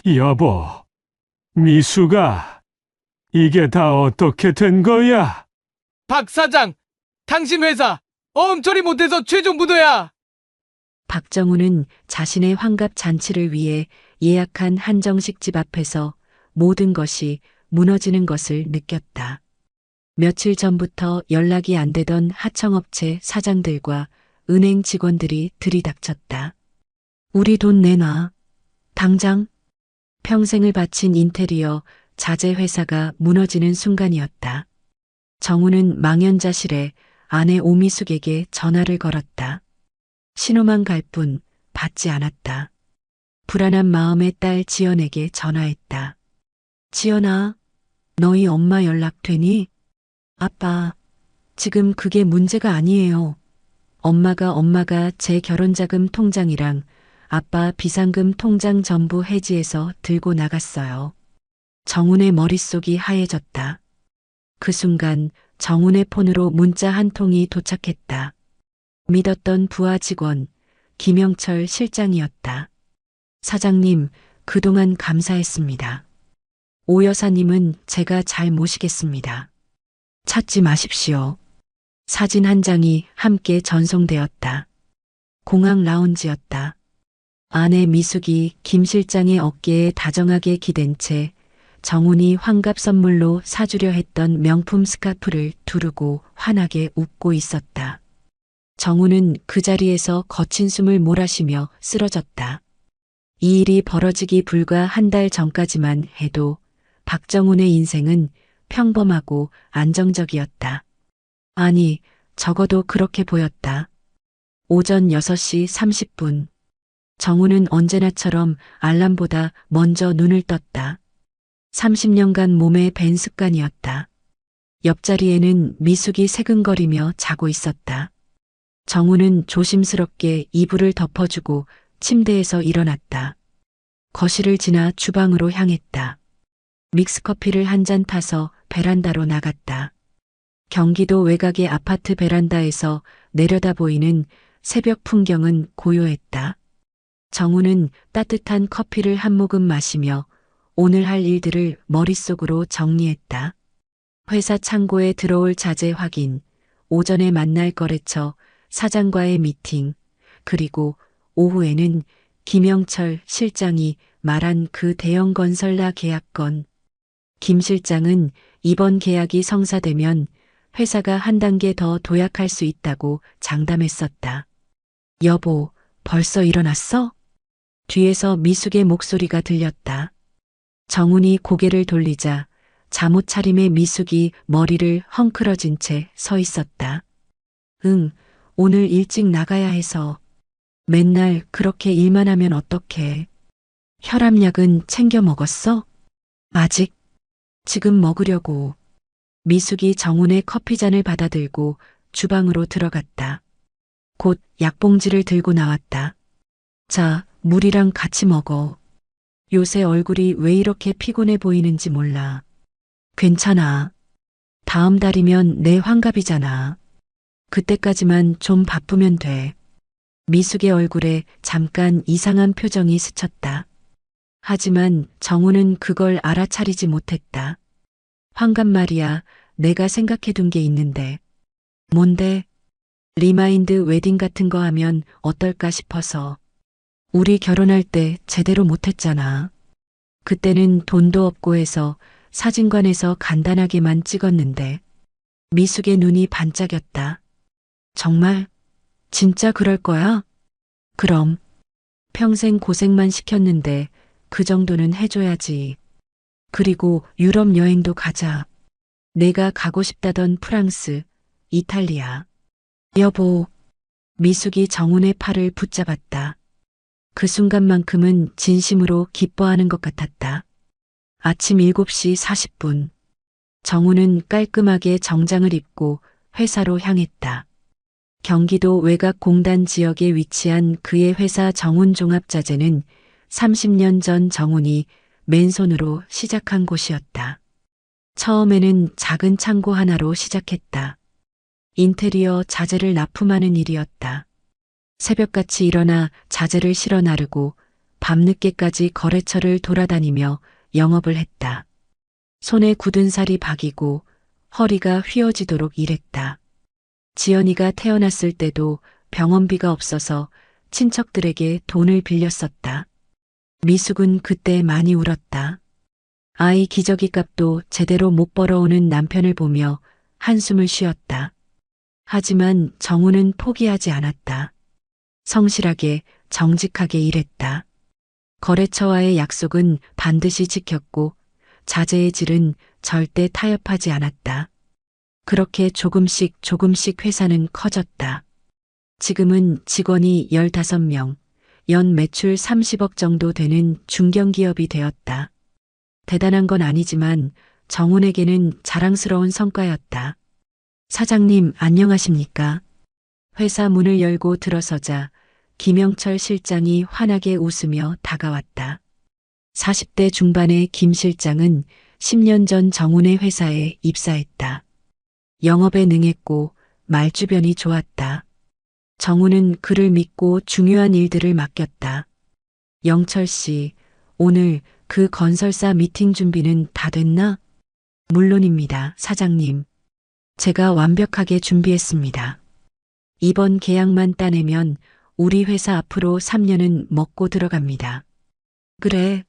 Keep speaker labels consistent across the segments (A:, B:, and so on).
A: 여보, 미수가, 이게 다 어떻게 된 거야?
B: 박 사장, 당신 회사 엄처리 못해서 최종 부도야.
C: 박정우는 자신의 환갑 잔치를 위해 예약한 한정식 집 앞에서 모든 것이 무너지는 것을 느꼈다. 며칠 전부터 연락이 안 되던 하청업체 사장들과 은행 직원들이 들이닥쳤다. 우리 돈 내놔. 당장. 평생을 바친 인테리어 자재 회사가 무너지는 순간이었다. 정우는 망연자실해 아내 오미숙에게 전화를 걸었다. 신호만 갈 뿐 받지 않았다. 불안한 마음에 딸 지연에게 전화했다. 지연아, 너희 엄마 연락 되니? 아빠, 지금 그게 문제가 아니에요. 엄마가 제 결혼자금 통장이랑 아빠 비상금 통장 전부 해지해서 들고 나갔어요. 정훈의 머릿속이 하얘졌다. 그 순간 정훈의 폰으로 문자 한 통이 도착했다. 믿었던 부하 직원 김영철 실장이었다. 사장님, 그동안 감사했습니다. 오 여사님은 제가 잘 모시겠습니다. 찾지 마십시오. 사진 한 장이 함께 전송되었다. 공항 라운지였다. 아내 미숙이 김 실장의 어깨에 다정하게 기댄 채 정훈이 환갑 선물로 사주려 했던 명품 스카프를 두르고 환하게 웃고 있었다. 정훈은 그 자리에서 거친 숨을 몰아쉬며 쓰러졌다. 이 일이 벌어지기 불과 한 달 전까지만 해도 박정훈의 인생은 평범하고 안정적이었다. 아니, 적어도 그렇게 보였다. 오전 6시 30분. 정훈은 언제나처럼 알람보다 먼저 눈을 떴다. 30년간 몸에 밴 습관이었다. 옆자리에는 미숙이 새근거리며 자고 있었다. 정훈은 조심스럽게 이불을 덮어주고 침대에서 일어났다. 거실을 지나 주방으로 향했다. 믹스커피를 한 잔 타서 베란다로 나갔다. 경기도 외곽의 아파트 베란다에서 내려다 보이는 새벽 풍경은 고요했다. 정훈은 따뜻한 커피를 한 모금 마시며 오늘 할 일들을 머릿속으로 정리했다. 회사 창고에 들어올 자재 확인, 오전에 만날 거래처, 사장과의 미팅, 그리고 오후에는 김영철 실장이 말한 그 대형 건설라 계약건. 김 실장은 이번 계약이 성사되면 회사가 한 단계 더 도약할 수 있다고 장담했었다. 여보, 벌써 일어났어? 뒤에서 미숙의 목소리가 들렸다. 정훈이 고개를 돌리자 잠옷 차림의 미숙이 머리를 헝클어진 채 서 있었다. 응, 오늘 일찍 나가야 해서. 맨날 그렇게 일만 하면 어떡해. 혈압약은 챙겨 먹었어? 아직. 지금 먹으려고. 미숙이 정훈의 커피잔을 받아들고 주방으로 들어갔다. 곧 약봉지를 들고 나왔다. 자, 물이랑 같이 먹어. 요새 얼굴이 왜 이렇게 피곤해 보이는지 몰라. 괜찮아. 다음 달이면 내 환갑이잖아. 그때까지만 좀 바쁘면 돼. 미숙의 얼굴에 잠깐 이상한 표정이 스쳤다. 하지만 정훈은 그걸 알아차리지 못했다. 환갑 말이야, 내가 생각해둔 게 있는데. 뭔데? 리마인드 웨딩 같은 거 하면 어떨까 싶어서. 우리 결혼할 때 제대로 못했잖아. 그때는 돈도 없고 해서 사진관에서 간단하게만 찍었는데. 미숙의 눈이 반짝였다. 정말? 진짜 그럴 거야? 그럼. 평생 고생만 시켰는데 그 정도는 해줘야지. 그리고 유럽 여행도 가자. 내가 가고 싶다던 프랑스, 이탈리아. 여보. 미숙이 정훈의 팔을 붙잡았다. 그 순간만큼은 진심으로 기뻐하는 것 같았다. 아침 7시 40분. 정훈은 깔끔하게 정장을 입고 회사로 향했다. 경기도 외곽 공단 지역에 위치한 그의 회사 정훈종합자재는 30년 전 정훈이 맨손으로 시작한 곳이었다. 처음에는 작은 창고 하나로 시작했다. 인테리어 자재를 납품하는 일이었다. 새벽같이 일어나 자재를 실어 나르고 밤늦게까지 거래처를 돌아다니며 영업을 했다. 손에 굳은 살이 박이고 허리가 휘어지도록 일했다. 지연이가 태어났을 때도 병원비가 없어서 친척들에게 돈을 빌렸었다. 미숙은 그때 많이 울었다. 아이 기저귀 값도 제대로 못 벌어오는 남편을 보며 한숨을 쉬었다. 하지만 정우는 포기하지 않았다. 성실하게 정직하게 일했다. 거래처와의 약속은 반드시 지켰고 자재의 질은 절대 타협하지 않았다. 그렇게 조금씩 회사는 커졌다. 지금은 직원이 15명, 연 매출 30억 정도 되는 중견기업이 되었다. 대단한 건 아니지만 정훈에게는 자랑스러운 성과였다. 사장님, 안녕하십니까? 회사 문을 열고 들어서자 김영철 실장이 환하게 웃으며 다가왔다. 40대 중반의 김 실장은 10년 전 정훈의 회사에 입사했다. 영업에 능했고 말주변이 좋았다. 정훈은 그를 믿고 중요한 일들을 맡겼다. 영철 씨, 오늘 그 건설사 미팅 준비는 다 됐나? 물론입니다, 사장님. 제가 완벽하게 준비했습니다. 이번 계약만 따내면 우리 회사 앞으로 3년은 먹고 들어갑니다. 그래.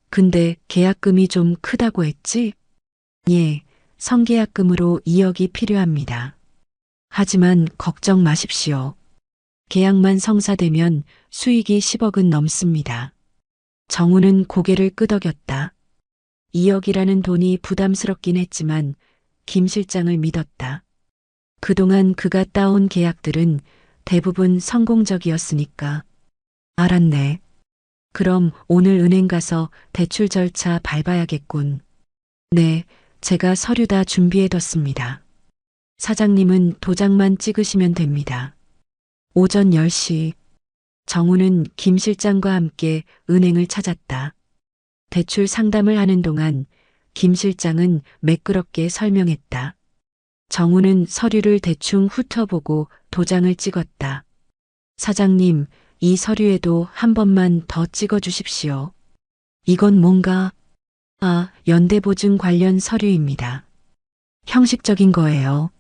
C: 근데 계약금이 좀 크다고 했지? 예, 성계약금으로 2억이 필요합니다. 하지만 걱정 마십시오. 계약만 성사되면 수익이 10억은 넘습니다. 정우는 고개를 끄덕였다. 2억이라는 돈이 부담스럽긴 했지만 김 실장을 믿었다. 그동안 그가 따온 계약들은 대부분 성공적이었으니까. 알았네. 그럼 오늘 은행 가서 대출 절차 밟아야겠군. 네, 제가 서류 다 준비해뒀습니다. 사장님은 도장만 찍으시면 됩니다. 오전 10시, 정우는 김 실장과 함께 은행을 찾았다. 대출 상담을 하는 동안 김 실장은 매끄럽게 설명했다. 정우는 서류를 대충 훑어보고 도장을 찍었다. 사장님, 이 서류에도 한 번만 더 찍어 주십시오. 이건 뭔가? 연대보증 관련 서류입니다. 형식적인 거예요.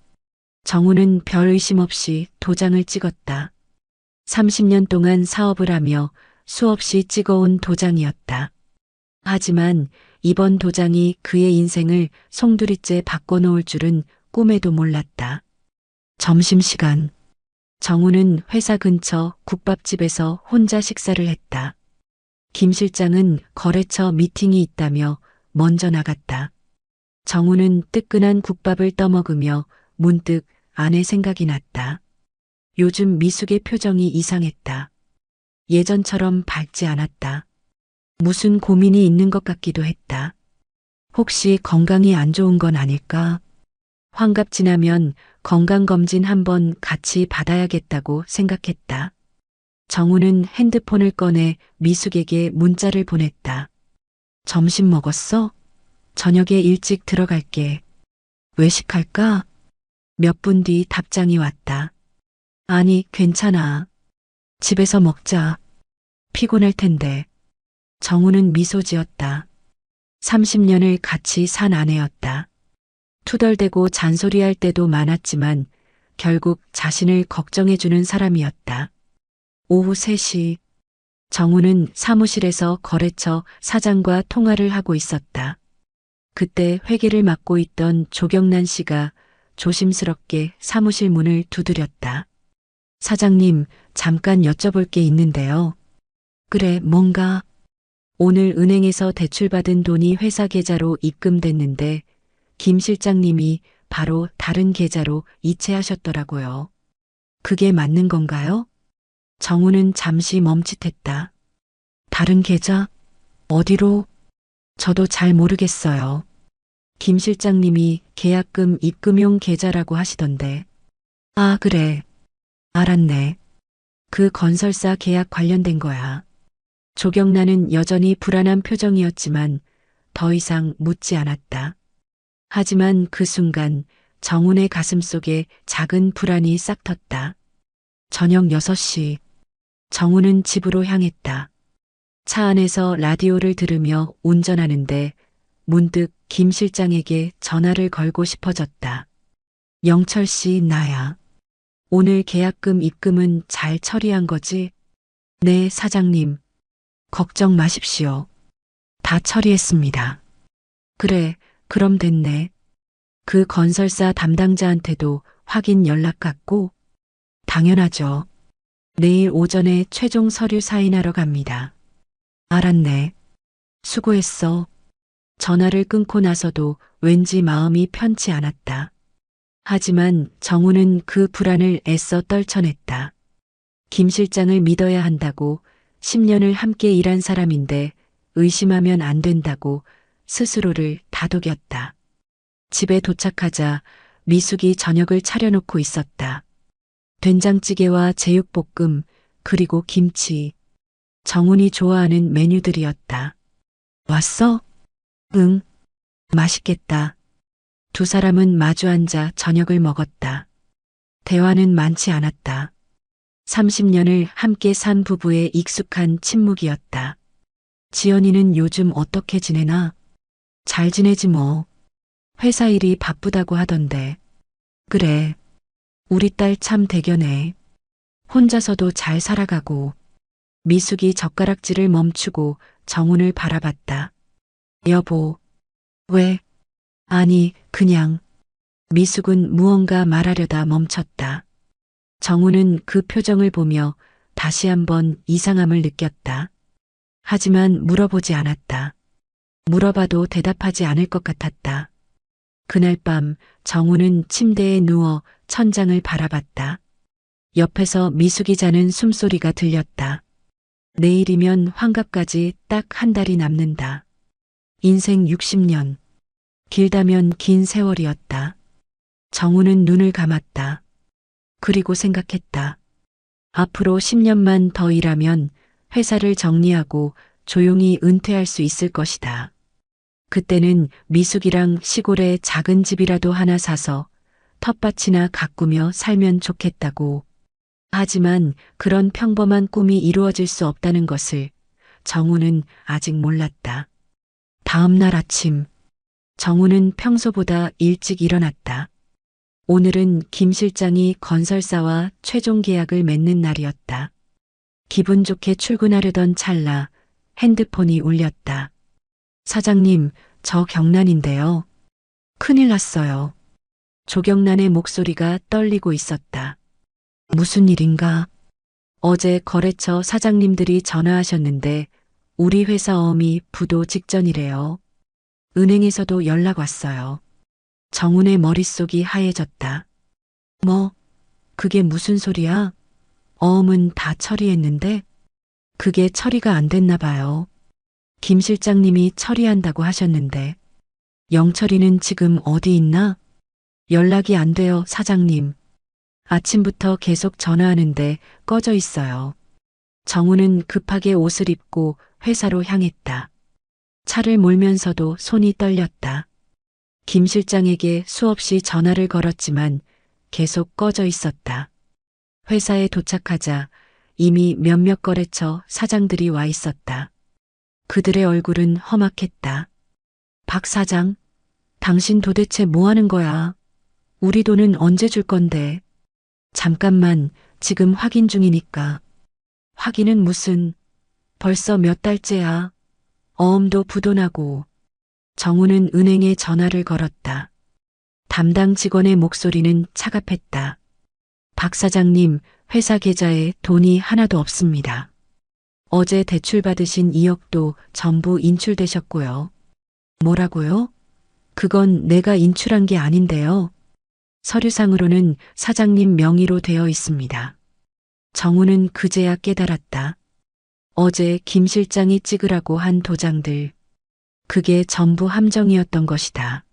C: 정우는 별 의심 없이 도장을 찍었다. 30년 동안 사업을 하며 수없이 찍어온 도장이었다. 하지만 이번 도장이 그의 인생을 송두리째 바꿔놓을 줄은 꿈에도 몰랐다. 점심시간. 정우는 회사 근처 국밥집에서 혼자 식사를 했다. 김 실장은 거래처 미팅이 있다며 먼저 나갔다. 정우는 뜨끈한 국밥을 떠먹으며 문득 아내 생각이 났다. 요즘 미숙의 표정이 이상했다. 예전처럼 밝지 않았다. 무슨 고민이 있는 것 같기도 했다. 혹시 건강이 안 좋은 건 아닐까? 환갑 지나면 건강검진 한번 같이 받아야겠다고 생각했다. 정우는 핸드폰을 꺼내 미숙에게 문자를 보냈다. 점심 먹었어? 저녁에 일찍 들어갈게. 외식할까? 몇 분 뒤 답장이 왔다. 아니, 괜찮아. 집에서 먹자. 피곤할 텐데. 정우는 미소 지었다. 30년을 같이 산 아내였다. 투덜대고 잔소리할 때도 많았지만 결국 자신을 걱정해주는 사람이었다. 오후 3시, 정우는 사무실에서 거래처 사장과 통화를 하고 있었다. 그때 회계를 맡고 있던 조경란 씨가 조심스럽게 사무실 문을 두드렸다. 사장님, 잠깐 여쭤볼 게 있는데요. 그래, 뭔가? 오늘 은행에서 대출받은 돈이 회사 계좌로 입금됐는데 김 실장님이 바로 다른 계좌로 이체하셨더라고요. 그게 맞는 건가요? 정우는 잠시 멈칫했다. 다른 계좌? 어디로? 저도 잘 모르겠어요. 김 실장님이 계약금 입금용 계좌라고 하시던데. 아, 그래. 알았네. 그 건설사 계약 관련된 거야. 조경란은 여전히 불안한 표정이었지만 더 이상 묻지 않았다. 하지만 그 순간 정훈의 가슴 속에 작은 불안이 싹 텄다. 저녁 6시, 정훈은 집으로 향했다. 차 안에서 라디오를 들으며 운전하는데 문득 김 실장에게 전화를 걸고 싶어졌다. 영철 씨, 나야. 오늘 계약금 입금은 잘 처리한 거지? 네, 사장님. 걱정 마십시오. 다 처리했습니다. 그래, 그럼 됐네. 그 건설사 담당자한테도 확인 연락 갔고? 당연하죠. 내일 오전에 최종 서류 사인하러 갑니다. 알았네. 수고했어. 전화를 끊고 나서도 왠지 마음이 편치 않았다. 하지만 정우는 그 불안을 애써 떨쳐냈다. 김 실장을 믿어야 한다고 10년을 함께 일한 사람인데 의심하면 안 된다고 스스로를 다독였다. 집에 도착하자 미숙이 저녁을 차려놓고 있었다. 된장찌개와 제육볶음, 그리고 김치. 정훈이 좋아하는 메뉴들이었다. 왔어? 응. 맛있겠다. 두 사람은 마주 앉아 저녁을 먹었다. 대화는 많지 않았다. 30년을 함께 산 부부의 익숙한 침묵이었다. 지연이는 요즘 어떻게 지내나? 잘 지내지 뭐. 회사 일이 바쁘다고 하던데. 그래. 우리 딸 참 대견해. 혼자서도 잘 살아가고. 미숙이 젓가락질을 멈추고 정훈을 바라봤다. 여보. 왜? 아니, 그냥. 미숙은 무언가 말하려다 멈췄다. 정훈은 그 표정을 보며 다시 한번 이상함을 느꼈다. 하지만 물어보지 않았다. 물어봐도 대답하지 않을 것 같았다. 그날 밤 정훈은 침대에 누워 천장을 바라봤다. 옆에서 미숙이 자는 숨소리가 들렸다. 내일이면 환갑까지 딱 한 달이 남는다. 인생 60년. 길다면 긴 세월이었다. 정훈은 눈을 감았다. 그리고 생각했다. 앞으로 10년만 더 일하면 회사를 정리하고 조용히 은퇴할 수 있을 것이다. 그때는 미숙이랑 시골에 작은 집이라도 하나 사서 텃밭이나 가꾸며 살면 좋겠다고. 하지만 그런 평범한 꿈이 이루어질 수 없다는 것을 정우는 아직 몰랐다. 다음 날 아침, 정우는 평소보다 일찍 일어났다. 오늘은 김 실장이 건설사와 최종 계약을 맺는 날이었다. 기분 좋게 출근하려던 찰나 핸드폰이 울렸다. 사장님, 저 경란인데요. 큰일 났어요. 조경란의 목소리가 떨리고 있었다. 무슨 일인가? 어제 거래처 사장님들이 전화하셨는데 우리 회사 어음이 부도 직전이래요. 은행에서도 연락 왔어요. 정훈의 머릿속이 하얘졌다. 뭐, 그게 무슨 소리야? 어음은 다 처리했는데? 그게 처리가 안 됐나 봐요. 김 실장님이 처리한다고 하셨는데. 영철이는 지금 어디 있나? 연락이 안 돼요, 사장님. 아침부터 계속 전화하는데 꺼져 있어요. 정우는 급하게 옷을 입고 회사로 향했다. 차를 몰면서도 손이 떨렸다. 김 실장에게 수없이 전화를 걸었지만 계속 꺼져 있었다. 회사에 도착하자 이미 몇몇 거래처 사장들이 와 있었다. 그들의 얼굴은 험악했다. 박 사장, 당신 도대체 뭐 하는 거야? 우리 돈은 언제 줄 건데? 잠깐만, 지금 확인 중이니까. 확인은 무슨, 벌써 몇 달째야. 어음도 부도나고. 정우는 은행에 전화를 걸었다. 담당 직원의 목소리는 차갑했다. 박 사장님, 회사 계좌에 돈이 하나도 없습니다. 어제 대출 받으신 2억도 전부 인출되셨고요. 뭐라고요? 그건 내가 인출한 게 아닌데요. 서류상으로는 사장님 명의로 되어 있습니다. 정우는 그제야 깨달았다. 어제 김 실장이 찍으라고 한 도장들. 그게 전부 함정이었던 것이다.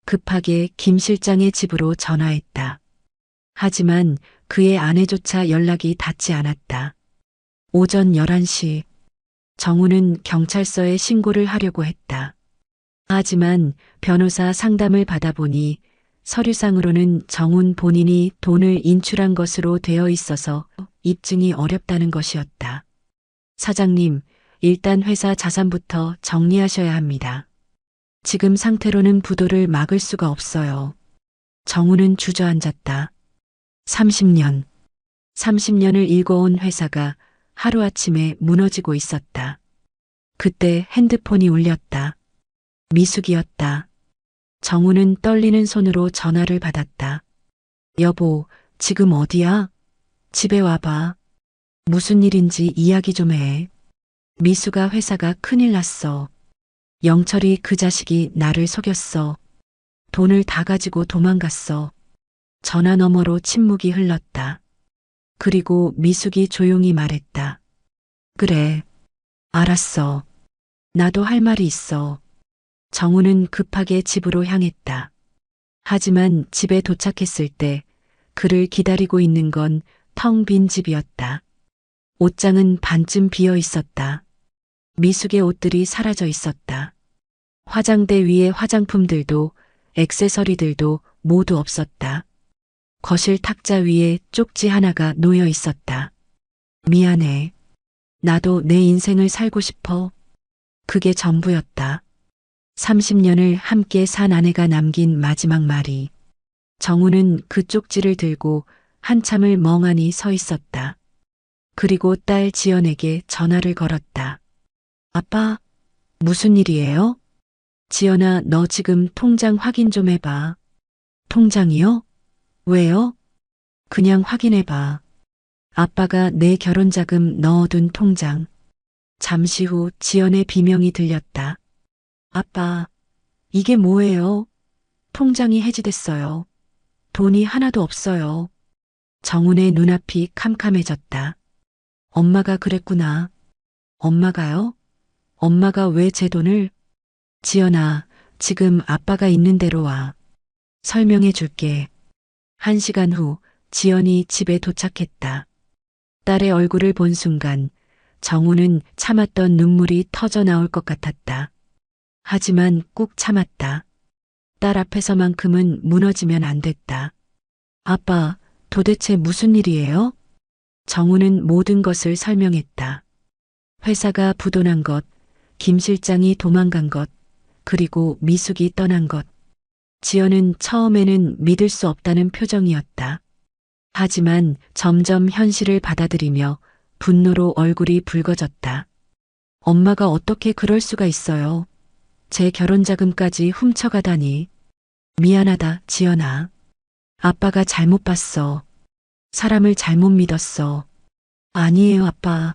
C: 급하게 김 실장의 집으로 전화했다. 하지만 그의 아내조차 연락이 닿지 않았다. 오전 11시, 정우는 경찰서에 신고를 하려고 했다. 하지만 변호사 상담을 받아보니 서류상으로는 정훈 본인이 돈을 인출한 것으로 되어 있어서 입증이 어렵다는 것이었다. 사장님, 일단 회사 자산부터 정리하셔야 합니다. 지금 상태로는 부도를 막을 수가 없어요. 정우는 주저앉았다. 30년. 30년을 일궈온 회사가 하루아침에 무너지고 있었다. 그때 핸드폰이 울렸다. 미숙이었다. 정우는 떨리는 손으로 전화를 받았다. 여보, 지금 어디야? 집에 와봐. 무슨 일인지 이야기 좀 해. 미수가 회사가 큰일 났어. 영철이 그 자식이 나를 속였어. 돈을 다 가지고 도망갔어. 전화 너머로 침묵이 흘렀다. 그리고 미숙이 조용히 말했다. 그래. 알았어. 나도 할 말이 있어. 정우는 급하게 집으로 향했다. 하지만 집에 도착했을 때 그를 기다리고 있는 건 텅 빈 집이었다. 옷장은 반쯤 비어 있었다. 미숙의 옷들이 사라져 있었다. 화장대 위에 화장품들도 액세서리들도 모두 없었다. 거실 탁자 위에 쪽지 하나가 놓여 있었다. 미안해. 나도 내 인생을 살고 싶어. 그게 전부였다. 30년을 함께 산 아내가 남긴 마지막 말이. 정우는 그 쪽지를 들고 한참을 멍하니 서 있었다. 그리고 딸 지연에게 전화를 걸었다. 아빠, 무슨 일이에요? 지연아, 너 지금 통장 확인 좀 해봐. 통장이요? 왜요? 그냥 확인해봐. 아빠가 내 결혼자금 넣어둔 통장. 잠시 후 지연의 비명이 들렸다. 아빠, 이게 뭐예요? 통장이 해지됐어요. 돈이 하나도 없어요. 정훈의 눈앞이 캄캄해졌다. 엄마가 그랬구나. 엄마가요? 엄마가 왜 제 돈을? 지연아, 지금 아빠가 있는 대로 와. 설명해 줄게. 1시간 후 지연이 집에 도착했다. 딸의 얼굴을 본 순간 정우는 참았던 눈물이 터져 나올 것 같았다. 하지만 꾹 참았다. 딸 앞에서만큼은 무너지면 안 됐다. 아빠, 도대체 무슨 일이에요? 정우는 모든 것을 설명했다. 회사가 부도난 것, 김 실장이 도망간 것, 그리고 미숙이 떠난 것. 지연은 처음에는 믿을 수 없다는 표정이었다. 하지만 점점 현실을 받아들이며 분노로 얼굴이 붉어졌다. 엄마가 어떻게 그럴 수가 있어요? 제 결혼자금까지 훔쳐가다니. 미안하다, 지연아. 아빠가 잘못 봤어. 사람을 잘못 믿었어. 아니에요, 아빠.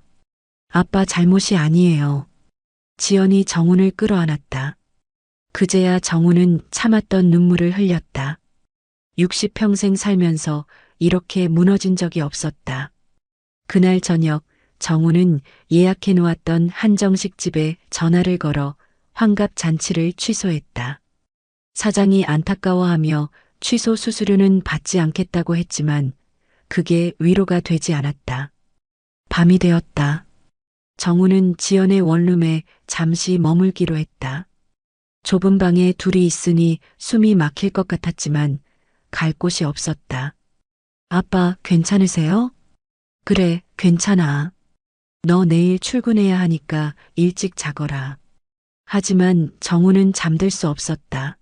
C: 아빠 잘못이 아니에요. 지연이 정훈을 끌어안았다. 그제야 정훈은 참았던 눈물을 흘렸다. 60평생 살면서 이렇게 무너진 적이 없었다. 그날 저녁 정훈은 예약해 놓았던 한정식 집에 전화를 걸어 환갑 잔치를 취소했다. 사장이 안타까워하며 취소 수수료는 받지 않겠다고 했지만 그게 위로가 되지 않았다. 밤이 되었다. 정우는 지연의 원룸에 잠시 머물기로 했다. 좁은 방에 둘이 있으니 숨이 막힐 것 같았지만 갈 곳이 없었다. 아빠, 괜찮으세요? 그래, 괜찮아. 너 내일 출근해야 하니까 일찍 자거라. 하지만 정우는 잠들 수 없었다.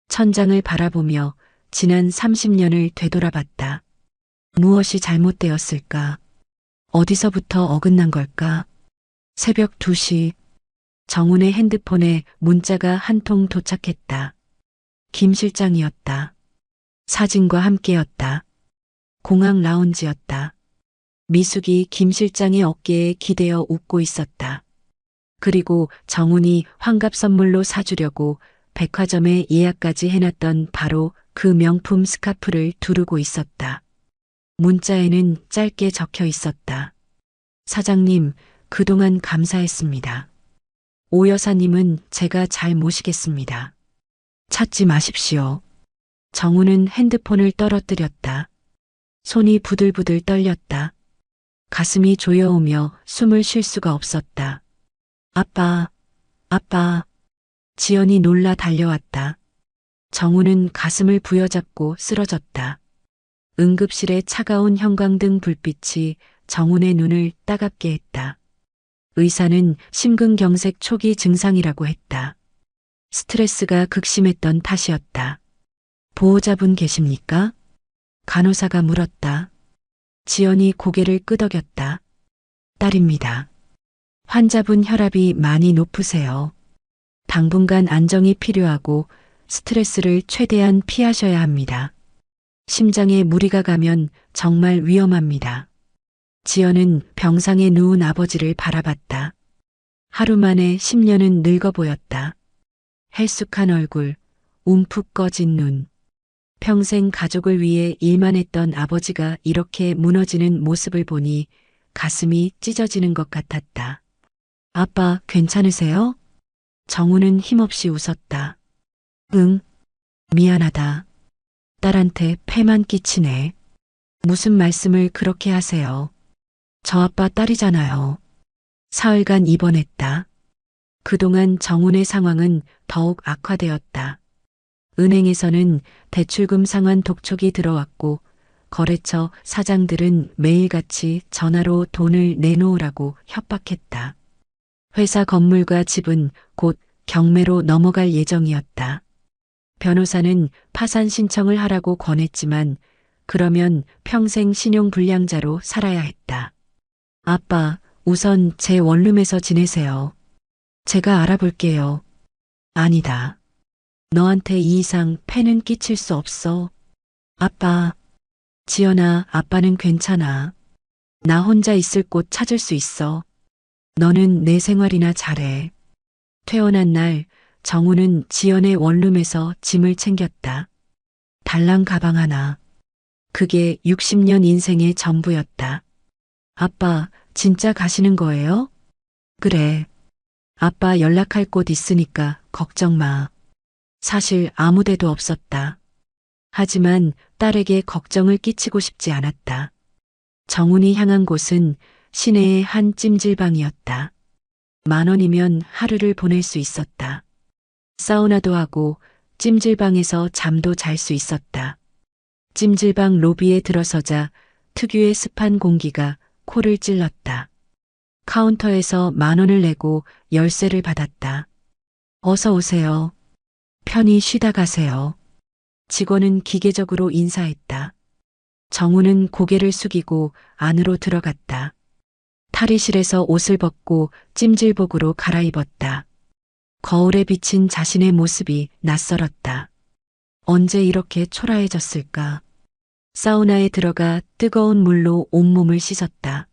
C: 천장을 바라보며 지난 30년을 되돌아봤다. 무엇이 잘못되었을까? 어디서부터 어긋난 걸까? 새벽 2시 정훈의 핸드폰에 문자가 한 통 도착했다. 김 실장이었다. 사진과 함께였다. 공항 라운지였다. 미숙이 김 실장의 어깨에 기대어 웃고 있었다. 그리고 정훈이 환갑 선물로 사주려고 백화점에 예약까지 해놨던 바로 그 명품 스카프를 두르고 있었다. 문자에는 짧게 적혀 있었다. 사장님, 그동안 감사했습니다. 오 여사님은 제가 잘 모시겠습니다. 찾지 마십시오. 정우는 핸드폰을 떨어뜨렸다. 손이 부들부들 떨렸다. 가슴이 조여오며 숨을 쉴 수가 없었다. 아빠, 아빠. 지연이 놀라 달려왔다. 정우는 가슴을 부여잡고 쓰러졌다. 응급실의 차가운 형광등 불빛이 정훈의 눈을 따갑게 했다. 의사는 심근경색 초기 증상이라고 했다. 스트레스가 극심했던 탓이었다. 보호자분 계십니까? 간호사가 물었다. 지연이 고개를 끄덕였다. 딸입니다. 환자분 혈압이 많이 높으세요. 당분간 안정이 필요하고 스트레스를 최대한 피하셔야 합니다. 심장에 무리가 가면 정말 위험합니다. 지연은 병상에 누운 아버지를 바라봤다. 하루 만에 10년은 늙어 보였다. 헬쑥한 얼굴, 움푹 꺼진 눈. 평생 가족을 위해 일만 했던 아버지가 이렇게 무너지는 모습을 보니 가슴이 찢어지는 것 같았다. 아빠, 괜찮으세요? 정우는 힘없이 웃었다. 응, 미안하다. 딸한테 폐만 끼치네. 무슨 말씀을 그렇게 하세요? 저 아빠 딸이잖아요. 사흘간 입원했다. 그동안 정훈의 상황은 더욱 악화되었다. 은행에서는 대출금 상환 독촉이 들어왔고 거래처 사장들은 매일같이 전화로 돈을 내놓으라고 협박했다. 회사 건물과 집은 곧 경매로 넘어갈 예정이었다. 변호사는 파산 신청을 하라고 권했지만 그러면 평생 신용불량자로 살아야 했다. 아빠, 우선 제 원룸에서 지내세요. 제가 알아볼게요. 아니다. 너한테 이 이상 폐는 끼칠 수 없어. 아빠. 지연아, 아빠는 괜찮아. 나 혼자 있을 곳 찾을 수 있어. 너는 내 생활이나 잘해. 퇴원한 날 정우는 지연의 원룸에서 짐을 챙겼다. 달랑 가방 하나. 그게 60년 인생의 전부였다. 아빠, 진짜 가시는 거예요? 그래. 아빠 연락할 곳 있으니까 걱정 마. 사실 아무 데도 없었다. 하지만 딸에게 걱정을 끼치고 싶지 않았다. 정훈이 향한 곳은 시내의 한 찜질방이었다. 10,000원이면 하루를 보낼 수 있었다. 사우나도 하고 찜질방에서 잠도 잘 수 있었다. 찜질방 로비에 들어서자 특유의 습한 공기가 코를 찔렀다. 카운터에서 10,000원을 내고 열쇠를 받았다. 어서 오세요. 편히 쉬다 가세요. 직원은 기계적으로 인사했다. 정우는 고개를 숙이고 안으로 들어갔다. 탈의실에서 옷을 벗고 찜질복으로 갈아입었다. 거울에 비친 자신의 모습이 낯설었다. 언제 이렇게 초라해졌을까? 사우나에 들어가 뜨거운 물로 온몸을 씻었다.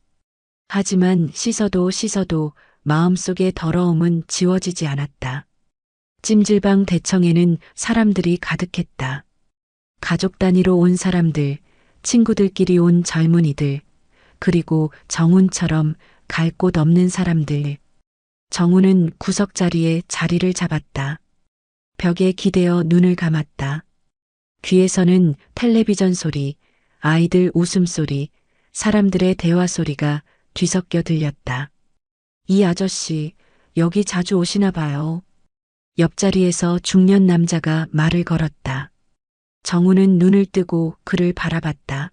C: 하지만 씻어도 마음속의 더러움은 지워지지 않았다. 찜질방 대청에는 사람들이 가득했다. 가족 단위로 온 사람들, 친구들끼리 온 젊은이들, 그리고 정훈처럼 갈 곳 없는 사람들. 정훈은 구석자리에 자리를 잡았다. 벽에 기대어 눈을 감았다. 귀에서는 텔레비전 소리, 아이들 웃음소리, 사람들의 대화 소리가 뒤섞여 들렸다. 이 아저씨, 여기 자주 오시나 봐요. 옆자리에서 중년 남자가 말을 걸었다. 정우는 눈을 뜨고 그를 바라봤다.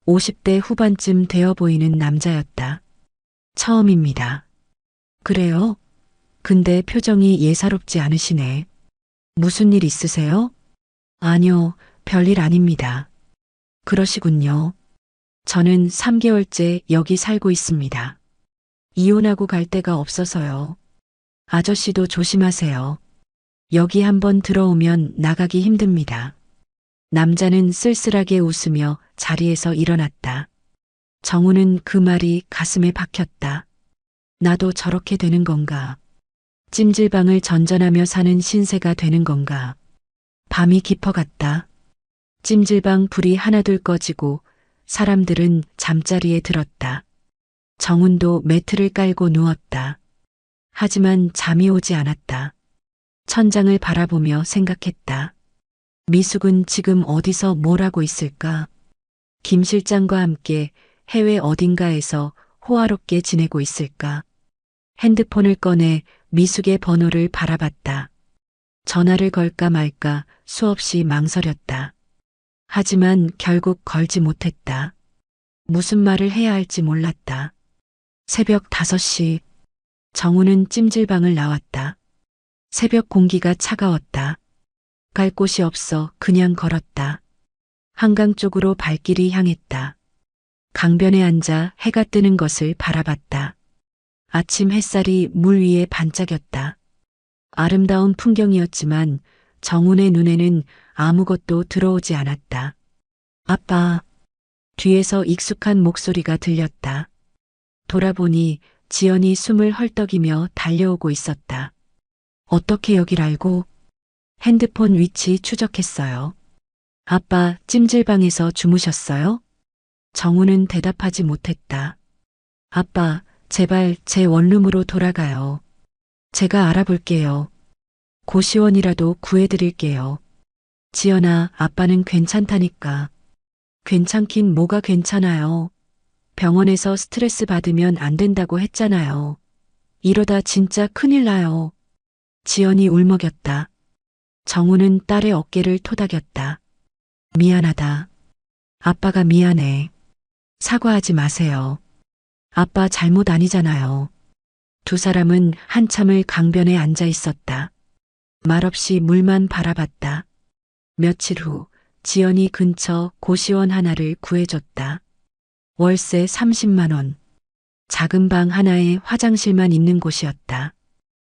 C: 50대 후반쯤 되어 보이는 남자였다. 처음입니다. 그래요? 근데 표정이 예사롭지 않으시네. 무슨 일 있으세요? 아니요, 별일 아닙니다. 그러시군요. 저는 3개월째 여기 살고 있습니다. 이혼하고 갈 데가 없어서요. 아저씨도 조심하세요. 여기 한번 들어오면 나가기 힘듭니다. 남자는 쓸쓸하게 웃으며 자리에서 일어났다. 정우는 그 말이 가슴에 박혔다. 나도 저렇게 되는 건가? 찜질방을 전전하며 사는 신세가 되는 건가? 밤이 깊어갔다. 찜질방 불이 하나둘 꺼지고 사람들은 잠자리에 들었다. 정훈도 매트를 깔고 누웠다. 하지만 잠이 오지 않았다. 천장을 바라보며 생각했다. 미숙은 지금 어디서 뭘 하고 있을까? 김 실장과 함께 해외 어딘가에서 호화롭게 지내고 있을까? 핸드폰을 꺼내 미숙의 번호를 바라봤다. 전화를 걸까 말까 수없이 망설였다. 하지만 결국 걸지 못했다. 무슨 말을 해야 할지 몰랐다. 새벽 5시 정우는 찜질방을 나왔다. 새벽 공기가 차가웠다. 갈 곳이 없어 그냥 걸었다. 한강 쪽으로 발길이 향했다. 강변에 앉아 해가 뜨는 것을 바라봤다. 아침 햇살이 물 위에 반짝였다. 아름다운 풍경이었지만 정훈의 눈에는 아무것도 들어오지 않았다. 아빠. 뒤에서 익숙한 목소리가 들렸다. 돌아보니 지연이 숨을 헐떡이며 달려오고 있었다. 어떻게 여길 알고? 핸드폰 위치 추적했어요. 아빠 찜질방에서 주무셨어요? 정우는 대답하지 못했다. 아빠, 제발 제 원룸으로 돌아가요. 제가 알아볼게요. 고시원이라도 구해드릴게요. 지연아, 아빠는 괜찮다니까. 괜찮긴 뭐가 괜찮아요. 병원에서 스트레스 받으면 안 된다고 했잖아요. 이러다 진짜 큰일 나요. 지연이 울먹였다. 정우는 딸의 어깨를 토닥였다. 미안하다. 아빠가 미안해. 사과하지 마세요. 아빠 잘못 아니잖아요. 두 사람은 한참을 강변에 앉아 있었다. 말없이 물만 바라봤다. 며칠 후 지연이 근처 고시원 하나를 구해줬다. 월세 30만 원. 작은 방 하나에 화장실만 있는 곳이었다.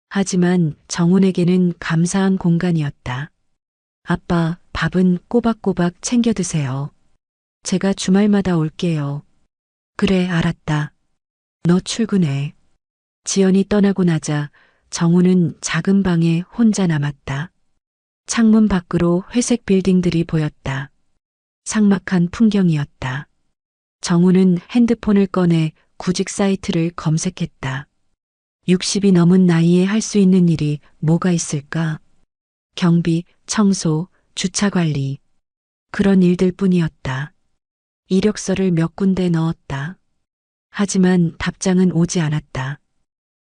C: 하지만 정훈에게는 감사한 공간이었다. 아빠, 밥은 꼬박꼬박 챙겨 드세요. 제가 주말마다 올게요. 그래, 알았다. 너 출근해. 지연이 떠나고 나자 정우는 작은 방에 혼자 남았다. 창문 밖으로 회색 빌딩들이 보였다. 삭막한 풍경이었다. 정우는 핸드폰을 꺼내 구직 사이트를 검색했다. 60이 넘은 나이에 할 수 있는 일이 뭐가 있을까? 경비, 청소, 주차 관리. 그런 일들 뿐이었다. 이력서를 몇 군데 넣었다. 하지만 답장은 오지 않았다.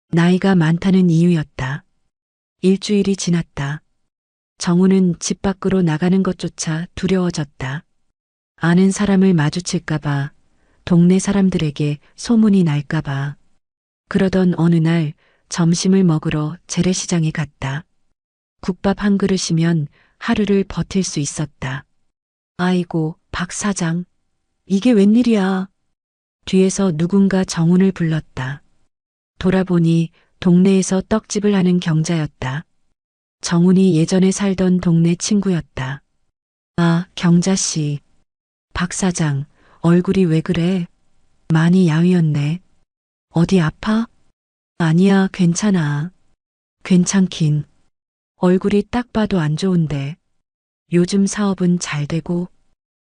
C: 나이가 많다는 이유였다. 일주일이 지났다. 정우는 집 밖으로 나가는 것조차 두려워졌다. 아는 사람을 마주칠까봐, 동네 사람들에게 소문이 날까봐. 그러던 어느 날 점심을 먹으러 재래시장에 갔다. 국밥 한 그릇이면 하루를 버틸 수 있었다. 아이고, 박 사장. 이게 웬일이야. 뒤에서 누군가 정훈을 불렀다. 돌아보니 동네에서 떡집을 하는 경자였다. 정훈이 예전에 살던 동네 친구였다. 아, 경자씨. 박 사장, 얼굴이 왜 그래? 많이 야위었네. 어디 아파? 아니야, 괜찮아. 괜찮긴. 얼굴이 딱 봐도 안 좋은데. 요즘 사업은 잘 되고?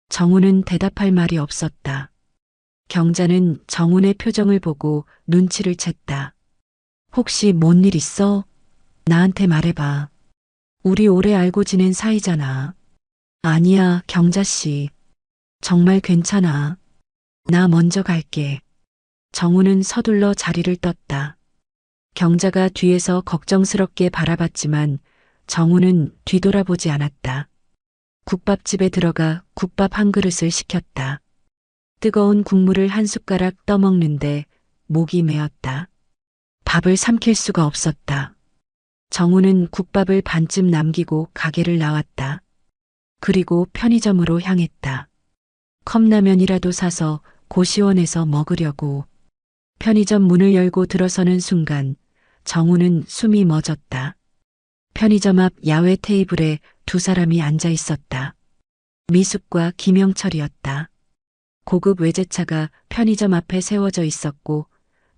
C: 정훈은 대답할 말이 없었다. 경자는 정훈의 표정을 보고 눈치를 챘다. 혹시 뭔 일 있어? 나한테 말해봐. 우리 오래 알고 지낸 사이잖아. 아니야, 경자씨. 정말 괜찮아. 나 먼저 갈게. 정우는 서둘러 자리를 떴다. 경자가 뒤에서 걱정스럽게 바라봤지만 정우는 뒤돌아보지 않았다. 국밥집에 들어가 국밥 한 그릇을 시켰다. 뜨거운 국물을 한 숟가락 떠먹는데 목이 메었다. 밥을 삼킬 수가 없었다. 정우는 국밥을 반쯤 남기고 가게를 나왔다. 그리고 편의점으로 향했다. 컵라면이라도 사서 고시원에서 먹으려고. 편의점 문을 열고 들어서는 순간 정우는 숨이 멎었다. 편의점 앞 야외 테이블에 두 사람이 앉아 있었다. 미숙과 김영철이었다. 고급 외제차가 편의점 앞에 세워져 있었고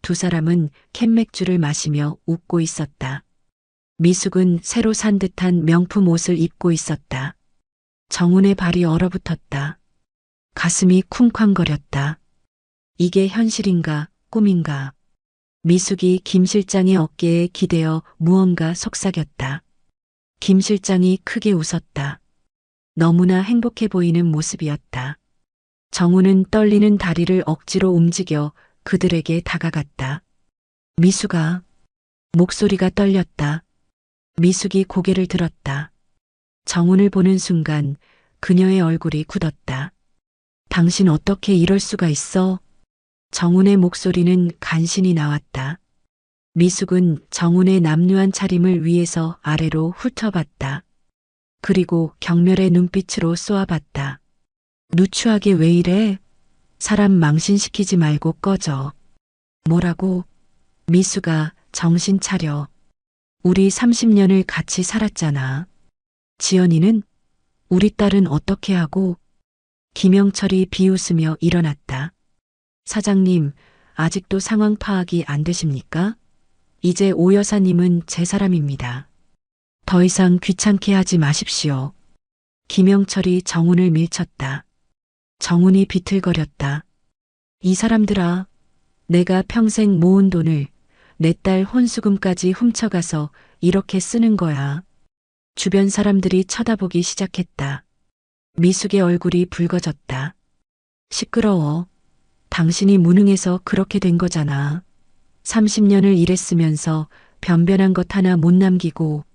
C: 두 사람은 캔맥주를 마시며 웃고 있었다. 미숙은 새로 산 듯한 명품 옷을 입고 있었다. 정훈의 발이 얼어붙었다. 가슴이 쿵쾅거렸다. 이게 현실인가 꿈인가. 미숙이 김 실장의 어깨에 기대어 무언가 속삭였다. 김 실장이 크게 웃었다. 너무나 행복해 보이는 모습이었다. 정우는 떨리는 다리를 억지로 움직여 그들에게 다가갔다. 미숙아. 목소리가 떨렸다. 미숙이 고개를 들었다. 정훈을 보는 순간 그녀의 얼굴이 굳었다. 당신 어떻게 이럴 수가 있어? 정훈의 목소리는 간신히 나왔다. 미숙은 정훈의 남루한 차림을 위에서 아래로 훑어봤다. 그리고 경멸의 눈빛으로 쏘아봤다. 누추하게 왜 이래? 사람 망신시키지 말고 꺼져. 뭐라고? 미수가 정신 차려. 우리 30년을 같이 살았잖아. 지연이는? 우리 딸은 어떻게 하고? 김영철이 비웃으며 일어났다. 사장님, 아직도 상황 파악이 안 되십니까? 이제 오 여사님은 제 사람입니다. 더 이상 귀찮게 하지 마십시오. 김영철이 정훈을 밀쳤다. 정훈이 비틀거렸다. 이 사람들아, 내가 평생 모은 돈을 내 딸 혼수금까지 훔쳐가서 이렇게 쓰는 거야. 주변 사람들이 쳐다보기 시작했다. 미숙의 얼굴이 붉어졌다. 시끄러워. 당신이 무능해서 그렇게 된 거잖아. 30년을 일했으면서 변변한 것 하나 못 남기고.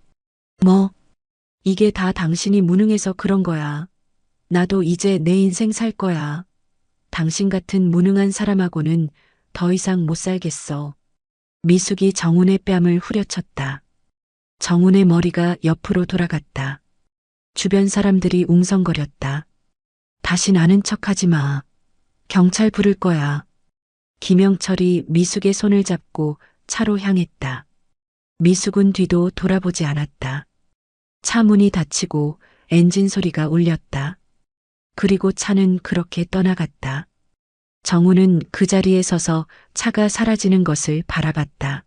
C: 뭐? 이게 다 당신이 무능해서 그런 거야. 나도 이제 내 인생 살 거야. 당신 같은 무능한 사람하고는 더 이상 못 살겠어. 미숙이 정훈의 뺨을 후려쳤다. 정훈의 머리가 옆으로 돌아갔다. 주변 사람들이 웅성거렸다. 다신 아는 척하지 마. 경찰 부를 거야. 김영철이 미숙의 손을 잡고 차로 향했다. 미숙은 뒤도 돌아보지 않았다. 차 문이 닫히고 엔진 소리가 울렸다. 그리고 차는 그렇게 떠나갔다. 정훈은 그 자리에 서서 차가 사라지는 것을 바라봤다.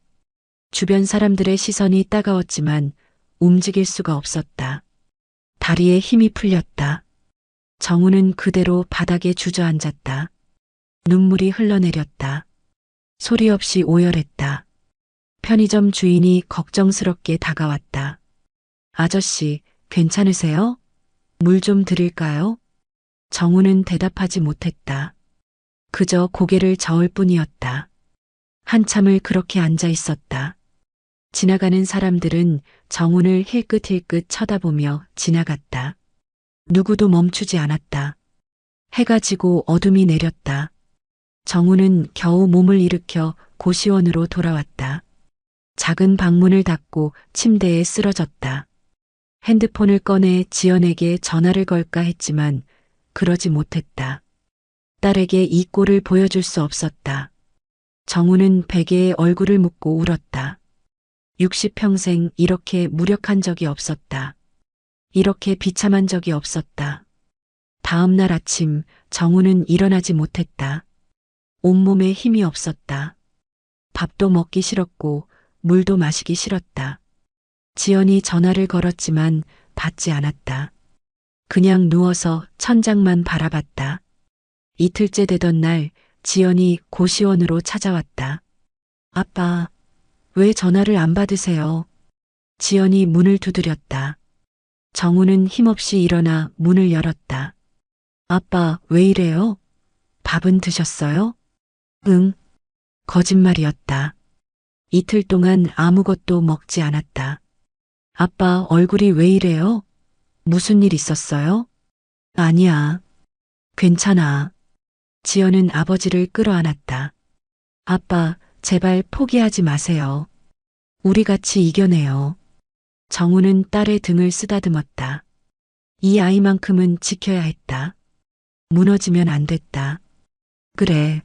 C: 주변 사람들의 시선이 따가웠지만 움직일 수가 없었다. 다리에 힘이 풀렸다. 정훈은 그대로 바닥에 주저앉았다. 눈물이 흘러내렸다. 소리 없이 오열했다. 편의점 주인이 걱정스럽게 다가왔다. 아저씨, 괜찮으세요? 물 좀 드릴까요? 정훈은 대답하지 못했다. 그저 고개를 저을 뿐이었다. 한참을 그렇게 앉아 있었다. 지나가는 사람들은 정훈을 힐끗힐끗 쳐다보며 지나갔다. 누구도 멈추지 않았다. 해가 지고 어둠이 내렸다. 정훈은 겨우 몸을 일으켜 고시원으로 돌아왔다. 작은 방문을 닫고 침대에 쓰러졌다. 핸드폰을 꺼내 지연에게 전화를 걸까 했지만 그러지 못했다. 딸에게 이 꼴을 보여줄 수 없었다. 정훈은 베개에 얼굴을 묻고 울었다. 60평생 이렇게 무력한 적이 없었다. 이렇게 비참한 적이 없었다. 다음 날 아침 정훈은 일어나지 못했다. 온몸에 힘이 없었다. 밥도 먹기 싫었고 물도 마시기 싫었다. 지연이 전화를 걸었지만 받지 않았다. 그냥 누워서 천장만 바라봤다. 이틀째 되던 날 지연이 고시원으로 찾아왔다. 아빠, 왜 전화를 안 받으세요? 지연이 문을 두드렸다. 정훈은 힘없이 일어나 문을 열었다. 아빠, 왜 이래요? 밥은 드셨어요? 응. 거짓말이었다. 이틀 동안 아무것도 먹지 않았다. 아빠, 얼굴이 왜 이래요? 무슨 일 있었어요? 아니야. 괜찮아. 지연은 아버지를 끌어안았다. 아빠, 제발 포기하지 마세요. 우리 같이 이겨내요. 정훈은 딸의 등을 쓰다듬었다. 이 아이만큼은 지켜야 했다. 무너지면 안 됐다. 그래.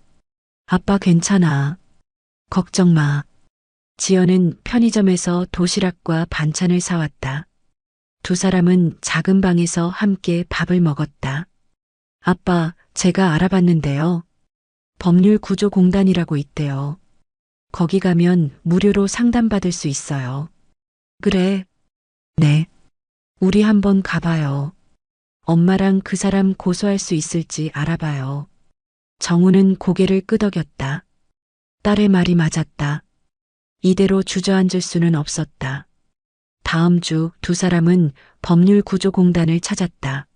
C: 아빠 괜찮아. 걱정 마. 지연은 편의점에서 도시락과 반찬을 사왔다. 두 사람은 작은 방에서 함께 밥을 먹었다. 아빠, 제가 알아봤는데요. 법률구조공단이라고 있대요. 거기 가면 무료로 상담받을 수 있어요. 그래. 네. 우리 한번 가봐요. 엄마랑 그 사람 고소할 수 있을지 알아봐요. 정훈은 고개를 끄덕였다. 딸의 말이 맞았다. 이대로 주저앉을 수는 없었다. 다음 주 두 사람은 법률구조공단을 찾았다.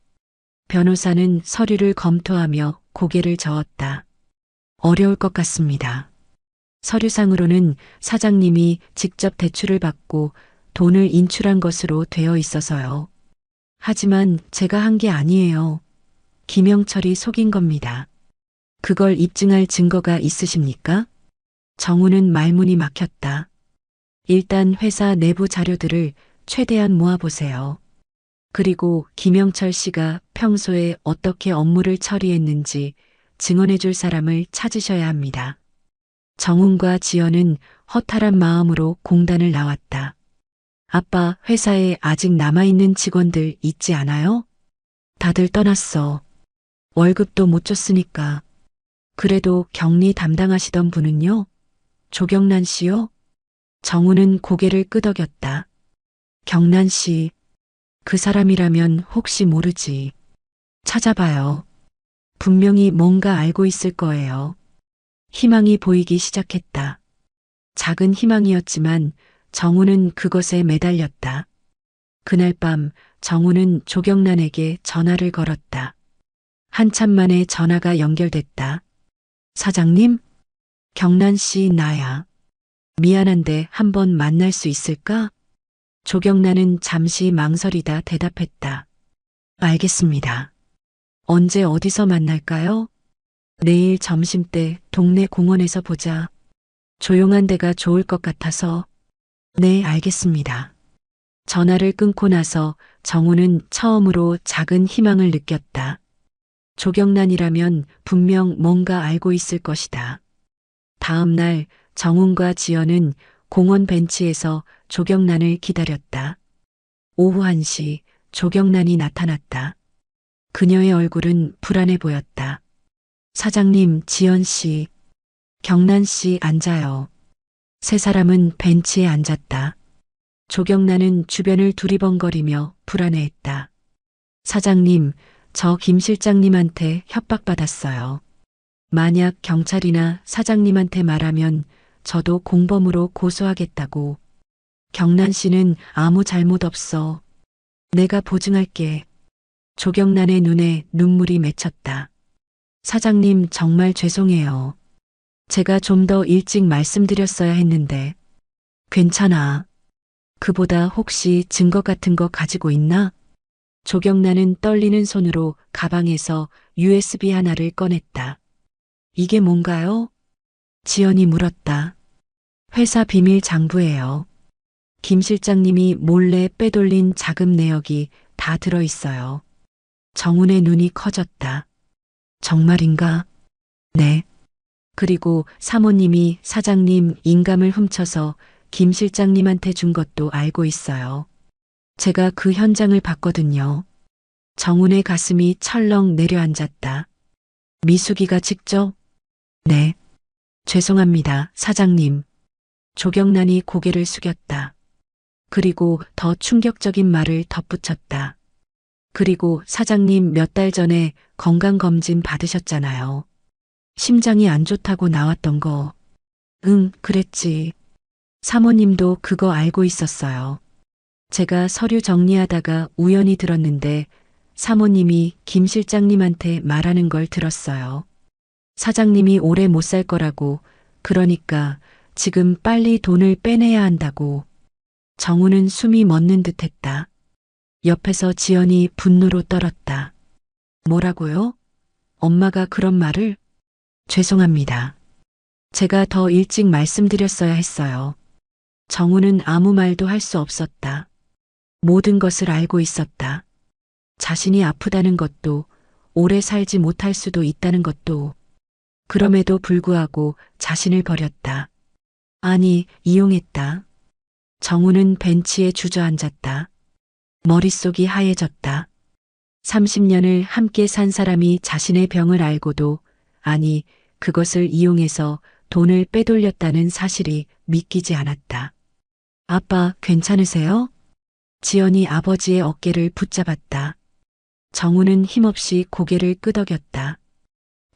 C: 변호사는 서류를 검토하며 고개를 저었다. 어려울 것 같습니다. 서류상으로는 사장님이 직접 대출을 받고 돈을 인출한 것으로 되어 있어서요. 하지만 제가 한 게 아니에요. 김영철이 속인 겁니다. 그걸 입증할 증거가 있으십니까? 정훈은 말문이 막혔다. 일단 회사 내부 자료들을 최대한 모아보세요. 그리고 김영철 씨가 평소에 어떻게 업무를 처리했는지 증언해줄 사람을 찾으셔야 합니다. 정훈과 지연은 허탈한 마음으로 공단을 나왔다. 아빠, 회사에 아직 남아있는 직원들 있지 않아요? 다들 떠났어. 월급도 못 줬으니까. 그래도 격리 담당하시던 분은요? 조경란 씨요? 정훈은 고개를 끄덕였다. 경란 씨, 그 사람이라면 혹시 모르지. 찾아봐요. 분명히 뭔가 알고 있을 거예요. 희망이 보이기 시작했다. 작은 희망이었지만 정훈은 그것에 매달렸다. 그날 밤 정훈은 조경란에게 전화를 걸었다. 한참 만에 전화가 연결됐다. 사장님? 경란 씨 나야. 미안한데 한번 만날 수 있을까? 조경란은 잠시 망설이다 대답했다. 알겠습니다. 언제 어디서 만날까요? 내일 점심때 동네 공원에서 보자. 조용한 데가 좋을 것 같아서. 네, 알겠습니다. 전화를 끊고 나서 정훈은 처음으로 작은 희망을 느꼈다. 조경란이라면 분명 뭔가 알고 있을 것이다. 다음 날 정훈과 지연은 공원 벤치에서 조경란을 기다렸다. 오후 1시 조경란이 나타났다. 그녀의 얼굴은 불안해 보였다. 사장님, 지연 씨, 경란 씨 앉아요. 세 사람은 벤치에 앉았다. 조경란은 주변을 두리번거리며 불안해했다. 사장님, 저 김 실장님한테 협박받았어요. 만약 경찰이나 사장님한테 말하면 저도 공범으로 고소하겠다고. 경란 씨는 아무 잘못 없어. 내가 보증할게. 조경란의 눈에 눈물이 맺혔다. 사장님 정말 죄송해요. 제가 좀 더 일찍 말씀드렸어야 했는데. 괜찮아. 그보다 혹시 증거 같은 거 가지고 있나? 조경란은 떨리는 손으로 가방에서 USB 하나를 꺼냈다. 이게 뭔가요? 지연이 물었다. 회사 비밀 장부예요. 김 실장님이 몰래 빼돌린 자금 내역이 다 들어있어요. 정훈의 눈이 커졌다. 정말인가? 네. 그리고 사모님이 사장님 인감을 훔쳐서 김 실장님한테 준 것도 알고 있어요. 제가 그 현장을 봤거든요. 정훈의 가슴이 철렁 내려앉았다. 미숙이가 직접? 네. 죄송합니다, 사장님. 조경란이 고개를 숙였다. 그리고 더 충격적인 말을 덧붙였다. 그리고 사장님 몇 달 전에 건강검진 받으셨잖아요. 심장이 안 좋다고 나왔던 거. 응, 그랬지. 사모님도 그거 알고 있었어요. 제가 서류 정리하다가 우연히 들었는데 사모님이 김 실장님한테 말하는 걸 들었어요. 사장님이 오래 못 살 거라고, 그러니까 지금 빨리 돈을 빼내야 한다고. 정훈은 숨이 멎는 듯 했다. 옆에서 지연이 분노로 떨었다. 뭐라고요? 엄마가 그런 말을? 죄송합니다. 제가 더 일찍 말씀드렸어야 했어요. 정훈은 아무 말도 할 수 없었다. 모든 것을 알고 있었다. 자신이 아프다는 것도, 오래 살지 못할 수도 있다는 것도. 그럼에도 불구하고 자신을 버렸다. 아니, 이용했다. 정훈은 벤치에 주저앉았다. 머릿속이 하얘졌다. 30년을 함께 산 사람이 자신의 병을 알고도, 아니, 그것을 이용해서 돈을 빼돌렸다는 사실이 믿기지 않았다. 아빠, 괜찮으세요? 지연이 아버지의 어깨를 붙잡았다. 정훈은 힘없이 고개를 끄덕였다.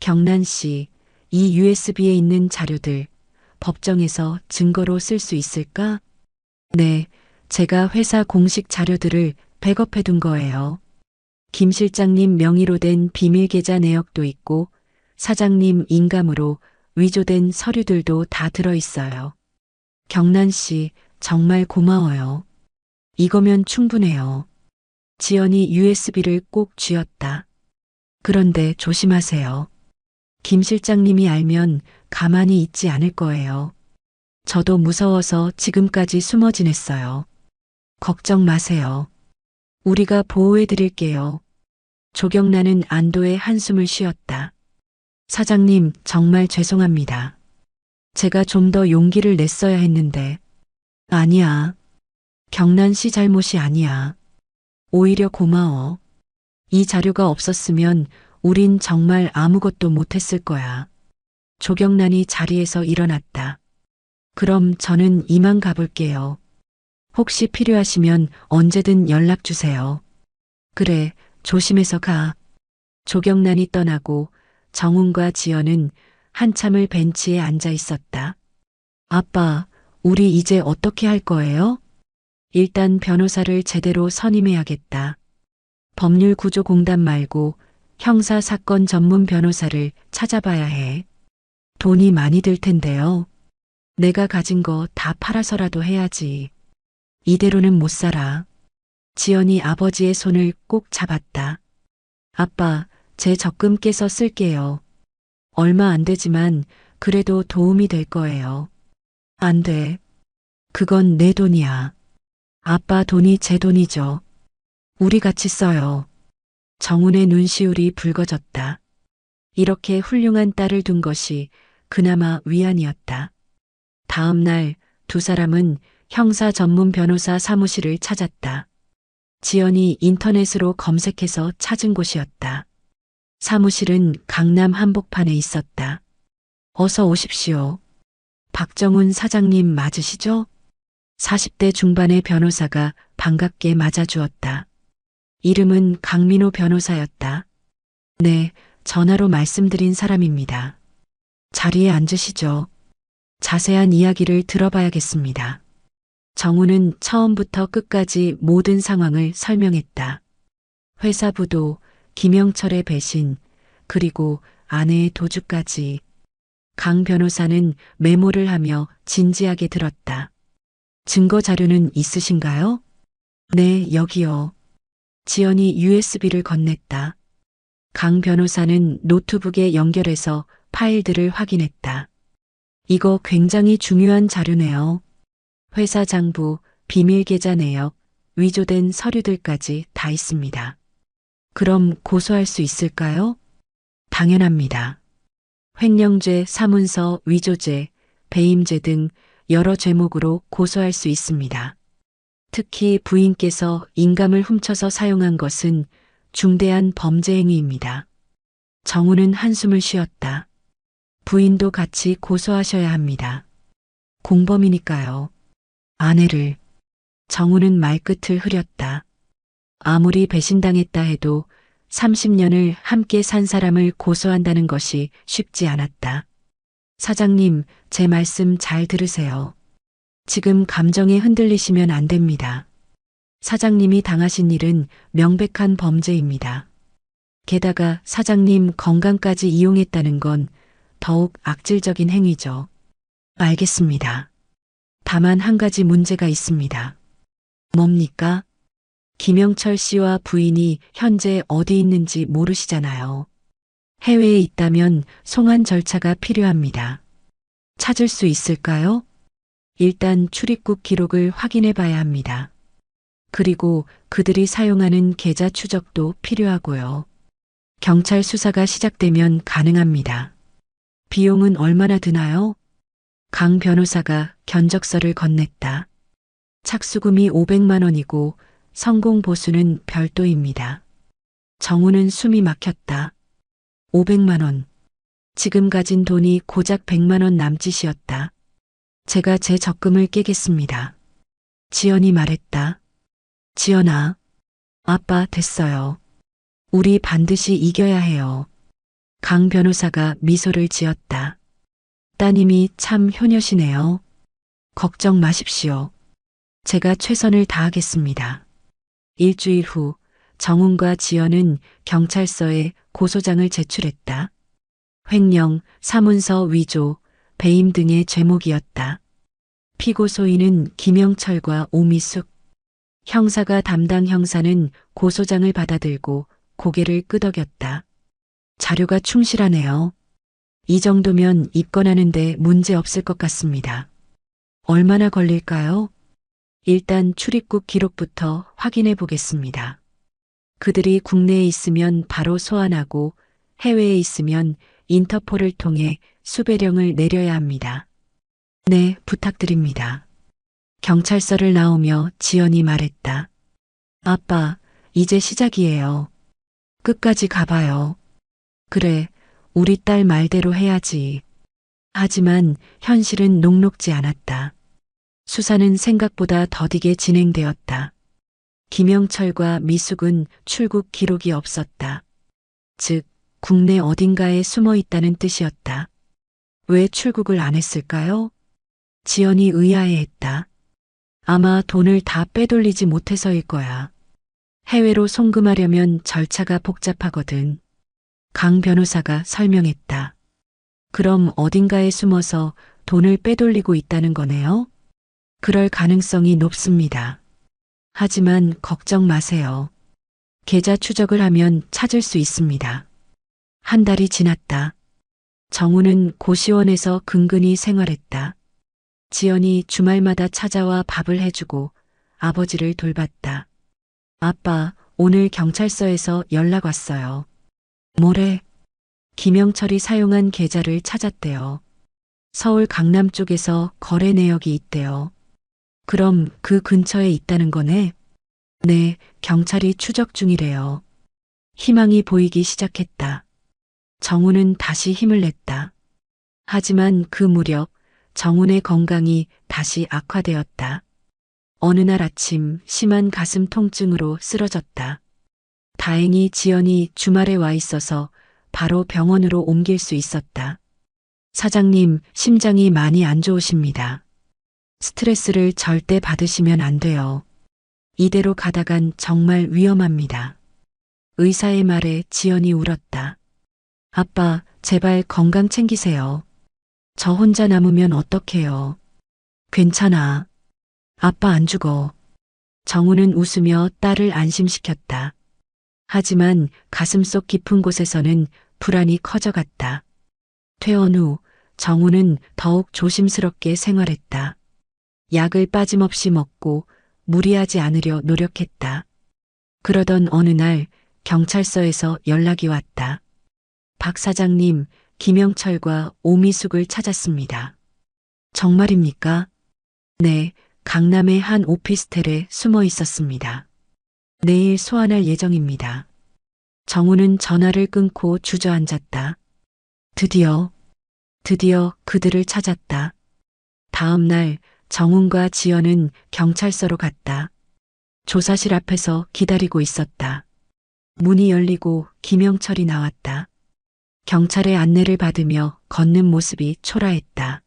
C: 경란 씨, 이 USB에 있는 자료들, 법정에서 증거로 쓸 수 있을까? 네, 제가 회사 공식 자료들을 백업해 둔 거예요. 김 실장님 명의로 된 비밀 계좌 내역도 있고, 사장님 인감으로 위조된 서류들도 다 들어있어요. 경란 씨, 정말 고마워요. 이거면 충분해요. 지연이 USB를 꼭 쥐었다. 그런데 조심하세요. 김 실장님이 알면 가만히 있지 않을 거예요. 저도 무서워서 지금까지 숨어 지냈어요. 걱정 마세요. 우리가 보호해 드릴게요. 조경란은 안도의 한숨을 쉬었다. 사장님, 정말 죄송합니다. 제가 좀 더 용기를 냈어야 했는데. 아니야. 경란 씨 잘못이 아니야. 오히려 고마워. 이 자료가 없었으면 우린 정말 아무것도 못했을 거야. 조경란이 자리에서 일어났다. 그럼 저는 이만 가볼게요. 혹시 필요하시면 언제든 연락 주세요. 그래, 조심해서 가. 조경란이 떠나고 정훈과 지연은 한참을 벤치에 앉아 있었다. 아빠, 우리 이제 어떻게 할 거예요? 일단 변호사를 제대로 선임해야겠다. 법률구조공단 말고 형사사건 전문 변호사를 찾아봐야 해. 돈이 많이 들 텐데요. 내가 가진 거 다 팔아서라도 해야지. 이대로는 못 살아. 지연이 아버지의 손을 꼭 잡았다. 아빠, 제 적금 깨서 쓸게요. 얼마 안 되지만 그래도 도움이 될 거예요. 안 돼. 그건 내 돈이야. 아빠 돈이 제 돈이죠. 우리 같이 써요. 정훈의 눈시울이 붉어졌다. 이렇게 훌륭한 딸을 둔 것이 그나마 위안이었다. 다음 날 두 사람은 형사 전문 변호사 사무실을 찾았다. 지연이 인터넷으로 검색해서 찾은 곳이었다. 사무실은 강남 한복판에 있었다. 어서 오십시오. 박정훈 사장님 맞으시죠? 40대 중반의 변호사가 반갑게 맞아주었다. 이름은 강민호 변호사였다. 네, 전화로 말씀드린 사람입니다. 자리에 앉으시죠. 자세한 이야기를 들어봐야겠습니다. 정우는 처음부터 끝까지 모든 상황을 설명했다. 회사 부도, 김영철의 배신, 그리고 아내의 도주까지. 강 변호사는 메모를 하며 진지하게 들었다. 증거 자료는 있으신가요? 네, 여기요. 지연이 USB를 건넸다. 강 변호사는 노트북에 연결해서 파일들을 확인했다. 이거 굉장히 중요한 자료네요. 회사 장부, 비밀 계좌 내역, 위조된 서류들까지 다 있습니다. 그럼 고소할 수 있을까요? 당연합니다. 횡령죄, 사문서, 위조죄, 배임죄 등 여러 죄목으로 고소할 수 있습니다. 특히 부인께서 인감을 훔쳐서 사용한 것은 중대한 범죄 행위입니다. 정우는 한숨을 쉬었다. 부인도 같이 고소하셔야 합니다. 공범이니까요. 아내를. 정우는 말끝을 흐렸다. 아무리 배신당했다 해도 30년을 함께 산 사람을 고소한다는 것이 쉽지 않았다. 사장님, 제 말씀 잘 들으세요. 지금 감정에 흔들리시면 안 됩니다. 사장님이 당하신 일은 명백한 범죄입니다. 게다가 사장님 건강까지 이용했다는 건 더욱 악질적인 행위죠. 알겠습니다. 다만 한 가지 문제가 있습니다. 뭡니까? 김영철 씨와 부인이 현재 어디 있는지 모르시잖아요. 해외에 있다면 송환 절차가 필요합니다. 찾을 수 있을까요? 일단 출입국 기록을 확인해 봐야 합니다. 그리고 그들이 사용하는 계좌 추적도 필요하고요. 경찰 수사가 시작되면 가능합니다. 비용은 얼마나 드나요? 강 변호사가 견적서를 건넸다. 착수금이 500만 원이고 성공 보수는 별도입니다. 정우는 숨이 막혔다. 500만 원. 지금 가진 돈이 고작 100만 원 남짓이었다. 제가 제 적금을 깨겠습니다. 지연이 말했다. 지연아, 아빠 됐어요. 우리 반드시 이겨야 해요. 강 변호사가 미소를 지었다. 따님이 참 효녀시네요. 걱정 마십시오. 제가 최선을 다하겠습니다. 일주일 후 정훈과 지연은 경찰서에 고소장을 제출했다. 횡령, 사문서 위조, 배임 등의 죄목이었다. 피고소인은 김영철과 오미숙. 형사가 담당 형사는 고소장을 받아들고 고개를 끄덕였다. 자료가 충실하네요. 이 정도면 입건하는데 문제 없을 것 같습니다. 얼마나 걸릴까요? 일단 출입국 기록부터 확인해 보겠습니다. 그들이 국내에 있으면 바로 소환하고 해외에 있으면 인터폴을 통해 수배령을 내려야 합니다. 네, 부탁드립니다. 경찰서를 나오며 지연이 말했다. 아빠, 이제 시작이에요. 끝까지 가봐요. 그래, 우리 딸 말대로 해야지. 하지만 현실은 녹록지 않았다. 수사는 생각보다 더디게 진행되었다. 김영철과 미숙은 출국 기록이 없었다. 즉, 국내 어딘가에 숨어 있다는 뜻이었다. 왜 출국을 안 했을까요? 지연이 의아해했다. 아마 돈을 다 빼돌리지 못해서일 거야. 해외로 송금하려면 절차가 복잡하거든. 강 변호사가 설명했다. 그럼 어딘가에 숨어서 돈을 빼돌리고 있다는 거네요? 그럴 가능성이 높습니다. 하지만 걱정 마세요. 계좌 추적을 하면 찾을 수 있습니다. 한 달이 지났다. 정우는 고시원에서 근근히 생활했다. 지연이 주말마다 찾아와 밥을 해주고 아버지를 돌봤다. 아빠, 오늘 경찰서에서 연락 왔어요. 뭐래? 김영철이 사용한 계좌를 찾았대요. 서울 강남 쪽에서 거래 내역이 있대요. 그럼 그 근처에 있다는 거네? 네, 경찰이 추적 중이래요. 희망이 보이기 시작했다. 정우는 다시 힘을 냈다. 하지만 그 무렵 정훈의 건강이 다시 악화되었다. 어느 날 아침 심한 가슴 통증으로 쓰러졌다. 다행히 지연이 주말에 와 있어서 바로 병원으로 옮길 수 있었다. 사장님, 심장이 많이 안 좋으십니다. 스트레스를 절대 받으시면 안 돼요. 이대로 가다간 정말 위험합니다. 의사의 말에 지연이 울었다. 아빠, 제발 건강 챙기세요. 저 혼자 남으면 어떡해요. 괜찮아. 아빠 안 죽어. 정우는 웃으며 딸을 안심시켰다. 하지만 가슴속 깊은 곳에서는 불안이 커져갔다. 퇴원 후 정우는 더욱 조심스럽게 생활했다. 약을 빠짐없이 먹고 무리하지 않으려 노력했다. 그러던 어느 날 경찰서에서 연락이 왔다. 박 사장님, 김영철과 오미숙을 찾았습니다. 정말입니까? 네, 강남의 한 오피스텔에 숨어 있었습니다. 내일 소환할 예정입니다. 정우는 전화를 끊고 주저앉았다. 드디어 그들을 찾았다. 다음 날 정훈과 지연은 경찰서로 갔다. 조사실 앞에서 기다리고 있었다. 문이 열리고 김영철이 나왔다. 경찰의 안내를 받으며 걷는 모습이 초라했다.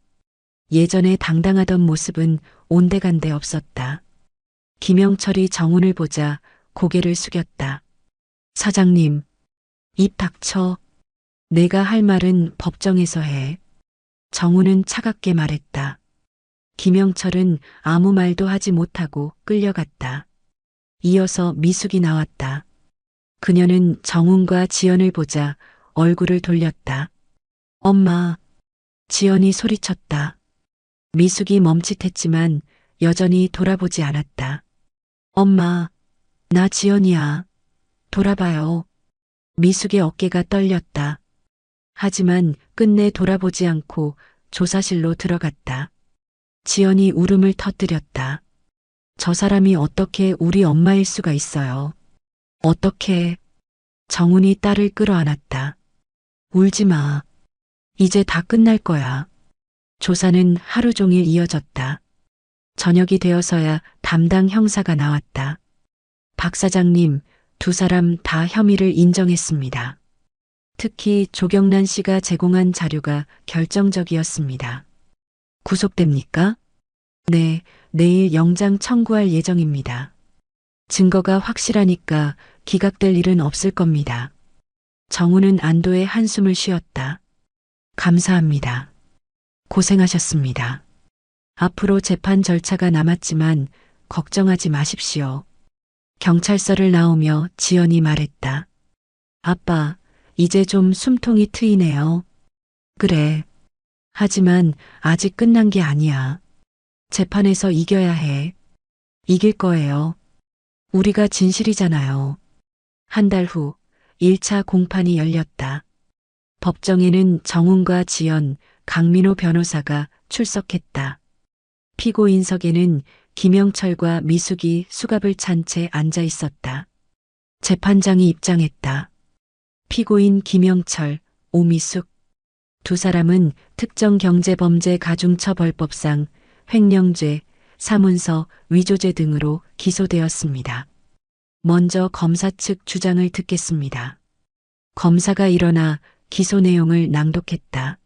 C: 예전에 당당하던 모습은 온데간데 없었다. 김영철이 정훈을 보자 고개를 숙였다. 사장님, 입 닥쳐. 내가 할 말은 법정에서 해. 정훈은 차갑게 말했다. 김영철은 아무 말도 하지 못하고 끌려갔다. 이어서 미숙이 나왔다. 그녀는 정훈과 지연을 보자 얼굴을 돌렸다. 엄마. 지연이 소리쳤다. 미숙이 멈칫했지만 여전히 돌아보지 않았다. 엄마, 나 지연이야. 돌아봐요. 미숙의 어깨가 떨렸다. 하지만 끝내 돌아보지 않고 조사실로 들어갔다. 지연이 울음을 터뜨렸다. 저 사람이 어떻게 우리 엄마일 수가 있어요. 어떻게? 정훈이 딸을 끌어안았다. 울지 마. 이제 다 끝날 거야. 조사는 하루 종일 이어졌다. 저녁이 되어서야 담당 형사가 나왔다. 박 사장님, 두 사람 다 혐의를 인정했습니다. 특히 조경란 씨가 제공한 자료가 결정적이었습니다. 구속됩니까? 네, 내일 영장 청구할 예정입니다. 증거가 확실하니까 기각될 일은 없을 겁니다. 정우는 안도의 한숨을 쉬었다. 감사합니다. 고생하셨습니다. 앞으로 재판 절차가 남았지만 걱정하지 마십시오. 경찰서를 나오며 지연이 말했다. 아빠, 이제 좀 숨통이 트이네요. 그래. 하지만 아직 끝난 게 아니야. 재판에서 이겨야 해. 이길 거예요. 우리가 진실이잖아요. 한 달 후 1차 공판이 열렸다. 법정에는 정훈과 지연, 강민호 변호사가 출석했다. 피고인석에는 김영철과 미숙이 수갑을 찬 채 앉아 있었다. 재판장이 입장했다. 피고인 김영철, 오미숙. 두 사람은 특정경제범죄 가중처벌법상 횡령죄, 사문서, 위조죄 등으로 기소되었습니다. 먼저 검사 측 주장을 듣겠습니다. 검사가 일어나 기소 내용을 낭독했다.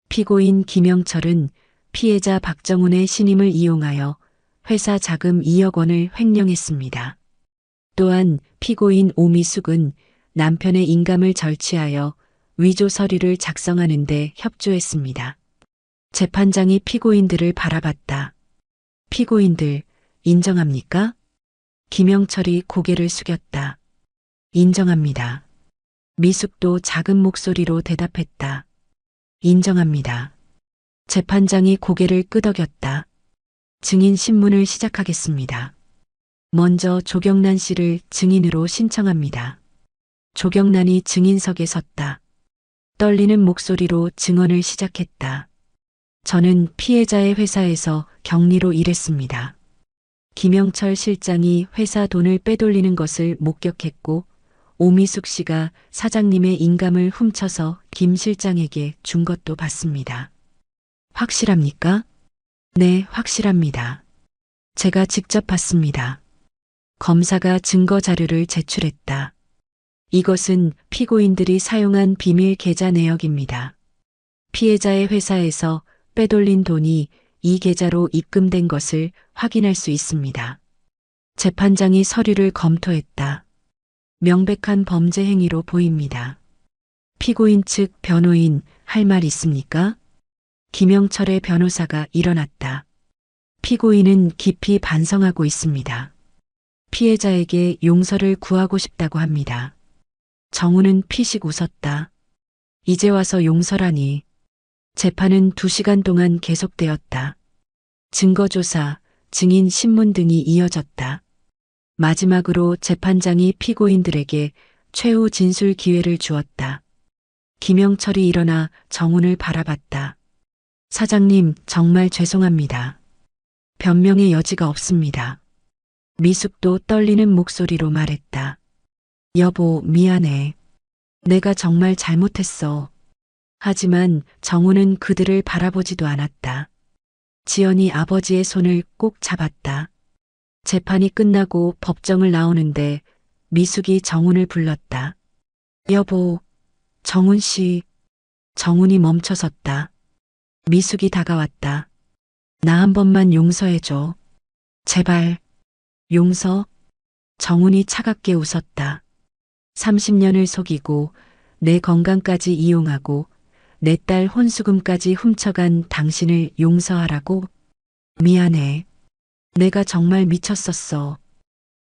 C: 피고인 김영철은 피해자 박정훈의 신임을 이용하여 회사 자금 2억 원을 횡령했습니다. 또한 피고인 오미숙은 남편의 인감을 절취하여 위조 서류를 작성하는 데 협조했습니다. 재판장이 피고인들을 바라봤다. 피고인들, 인정합니까? 김영철이 고개를 숙였다. 인정합니다. 미숙도 작은 목소리로 대답했다. 인정합니다. 재판장이 고개를 끄덕였다. 증인 신문을 시작하겠습니다. 먼저 조경란 씨를 증인으로 신청합니다. 조경란이 증인석에 섰다. 떨리는 목소리로 증언을 시작했다. 저는 피해자의 회사에서 격리로 일했습니다. 김영철 실장이 회사 돈을 빼돌리는 것을 목격했고 오미숙 씨가 사장님의 인감을 훔쳐서 김 실장에게 준 것도 봤습니다. 확실합니까? 네, 확실합니다. 제가 직접 봤습니다. 검사가 증거 자료를 제출했다. 이것은 피고인들이 사용한 비밀 계좌 내역입니다. 피해자의 회사에서 빼돌린 돈이 이 계좌로 입금된 것을 확인할 수 있습니다. 재판장이 서류를 검토했다. 명백한 범죄 행위로 보입니다. 피고인 측 변호인 할 말 있습니까? 김영철의 변호사가 일어났다. 피고인은 깊이 반성하고 있습니다. 피해자에게 용서를 구하고 싶다고 합니다. 정훈은 피식 웃었다. 이제 와서 용서라니. 재판은 2시간 동안 계속되었다. 증거조사, 증인 신문 등이 이어졌다. 마지막으로 재판장이 피고인들에게 최후 진술 기회를 주었다. 김영철이 일어나 정훈을 바라봤다. 사장님, 정말 죄송합니다. 변명의 여지가 없습니다. 미숙도 떨리는 목소리로 말했다. 여보, 미안해. 내가 정말 잘못했어. 하지만 정훈은 그들을 바라보지도 않았다. 지연이 아버지의 손을 꼭 잡았다. 재판이 끝나고 법정을 나오는데 미숙이 정훈을 불렀다. 여보, 정훈 씨. 정훈이 멈춰섰다. 미숙이 다가왔다. 나 한 번만 용서해줘. 제발. 용서? 정훈이 차갑게 웃었다. 30년을 속이고 내 건강까지 이용하고 내 딸 혼수금까지 훔쳐간 당신을 용서하라고? 미안해. 내가 정말 미쳤었어.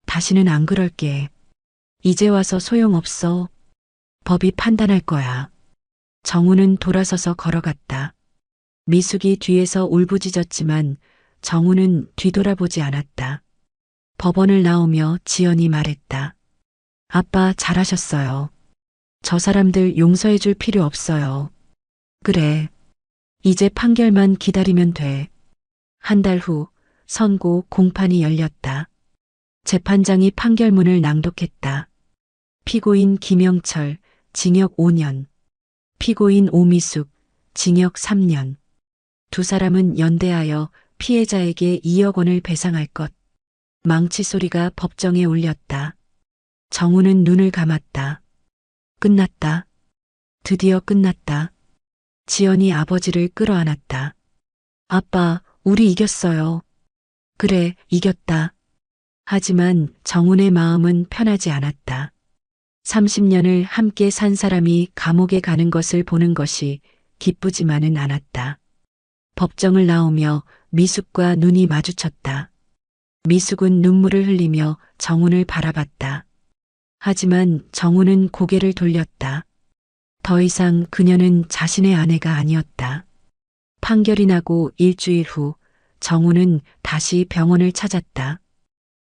C: 다시는 안 그럴게. 이제 와서 소용없어. 법이 판단할 거야. 정훈은 돌아서서 걸어갔다. 미숙이 뒤에서 울부짖었지만 정훈은 뒤돌아보지 않았다. 법원을 나오며 지연이 말했다. 아빠 잘하셨어요. 저 사람들 용서해 줄 필요 없어요. 그래. 이제 판결만 기다리면 돼. 한 달 후 선고 공판이 열렸다. 재판장이 판결문을 낭독했다. 피고인 김영철, 징역 5년. 피고인 오미숙, 징역 3년. 두 사람은 연대하여 피해자에게 2억 원을 배상할 것. 망치 소리가 법정에 울렸다. 정훈은 눈을 감았다. 끝났다. 드디어 끝났다. 지연이 아버지를 끌어안았다. 아빠, 우리 이겼어요. 그래, 이겼다. 하지만 정훈의 마음은 편하지 않았다. 30년을 함께 산 사람이 감옥에 가는 것을 보는 것이 기쁘지만은 않았다. 법정을 나오며 미숙과 눈이 마주쳤다. 미숙은 눈물을 흘리며 정훈을 바라봤다. 하지만 정훈은 고개를 돌렸다. 더 이상 그녀는 자신의 아내가 아니었다. 판결이 나고 일주일 후 정우는 다시 병원을 찾았다.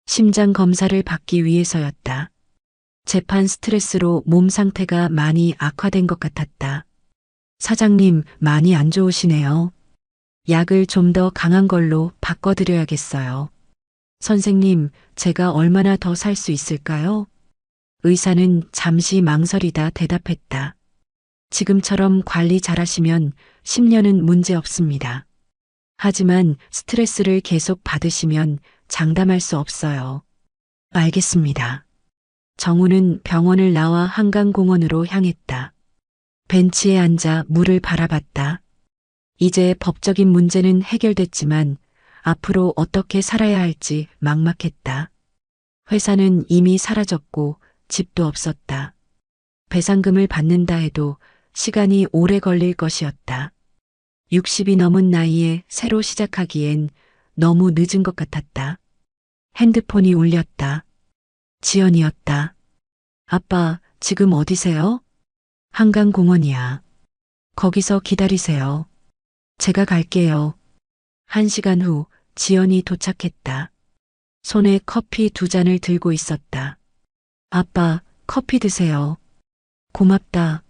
C: 심장 검사를 받기 위해서였다. 재판 스트레스로 몸 상태가 많이 악화된 것 같았다. 사장님, 많이 안 좋으시네요. 약을 좀 더 강한 걸로 바꿔드려야겠어요. 선생님, 제가 얼마나 더 살 수 있을까요? 의사는 잠시 망설이다 대답했다. 지금처럼 관리 잘하시면 10년은 문제 없습니다. 하지만 스트레스를 계속 받으시면 장담할 수 없어요. 알겠습니다. 정우는 병원을 나와 한강공원으로 향했다. 벤치에 앉아 물을 바라봤다. 이제 법적인 문제는 해결됐지만 앞으로 어떻게 살아야 할지 막막했다. 회사는 이미 사라졌고 집도 없었다. 배상금을 받는다 해도 시간이 오래 걸릴 것이었다. 60이 넘은 나이에 새로 시작하기엔 너무 늦은 것 같았다. 핸드폰이 울렸다. 지연이었다. 아빠, 지금 어디세요? 한강공원이야. 거기서 기다리세요. 제가 갈게요. 1시간 후 지연이 도착했다. 손에 커피 2잔을 들고 있었다. 아빠, 커피 드세요. 고맙다.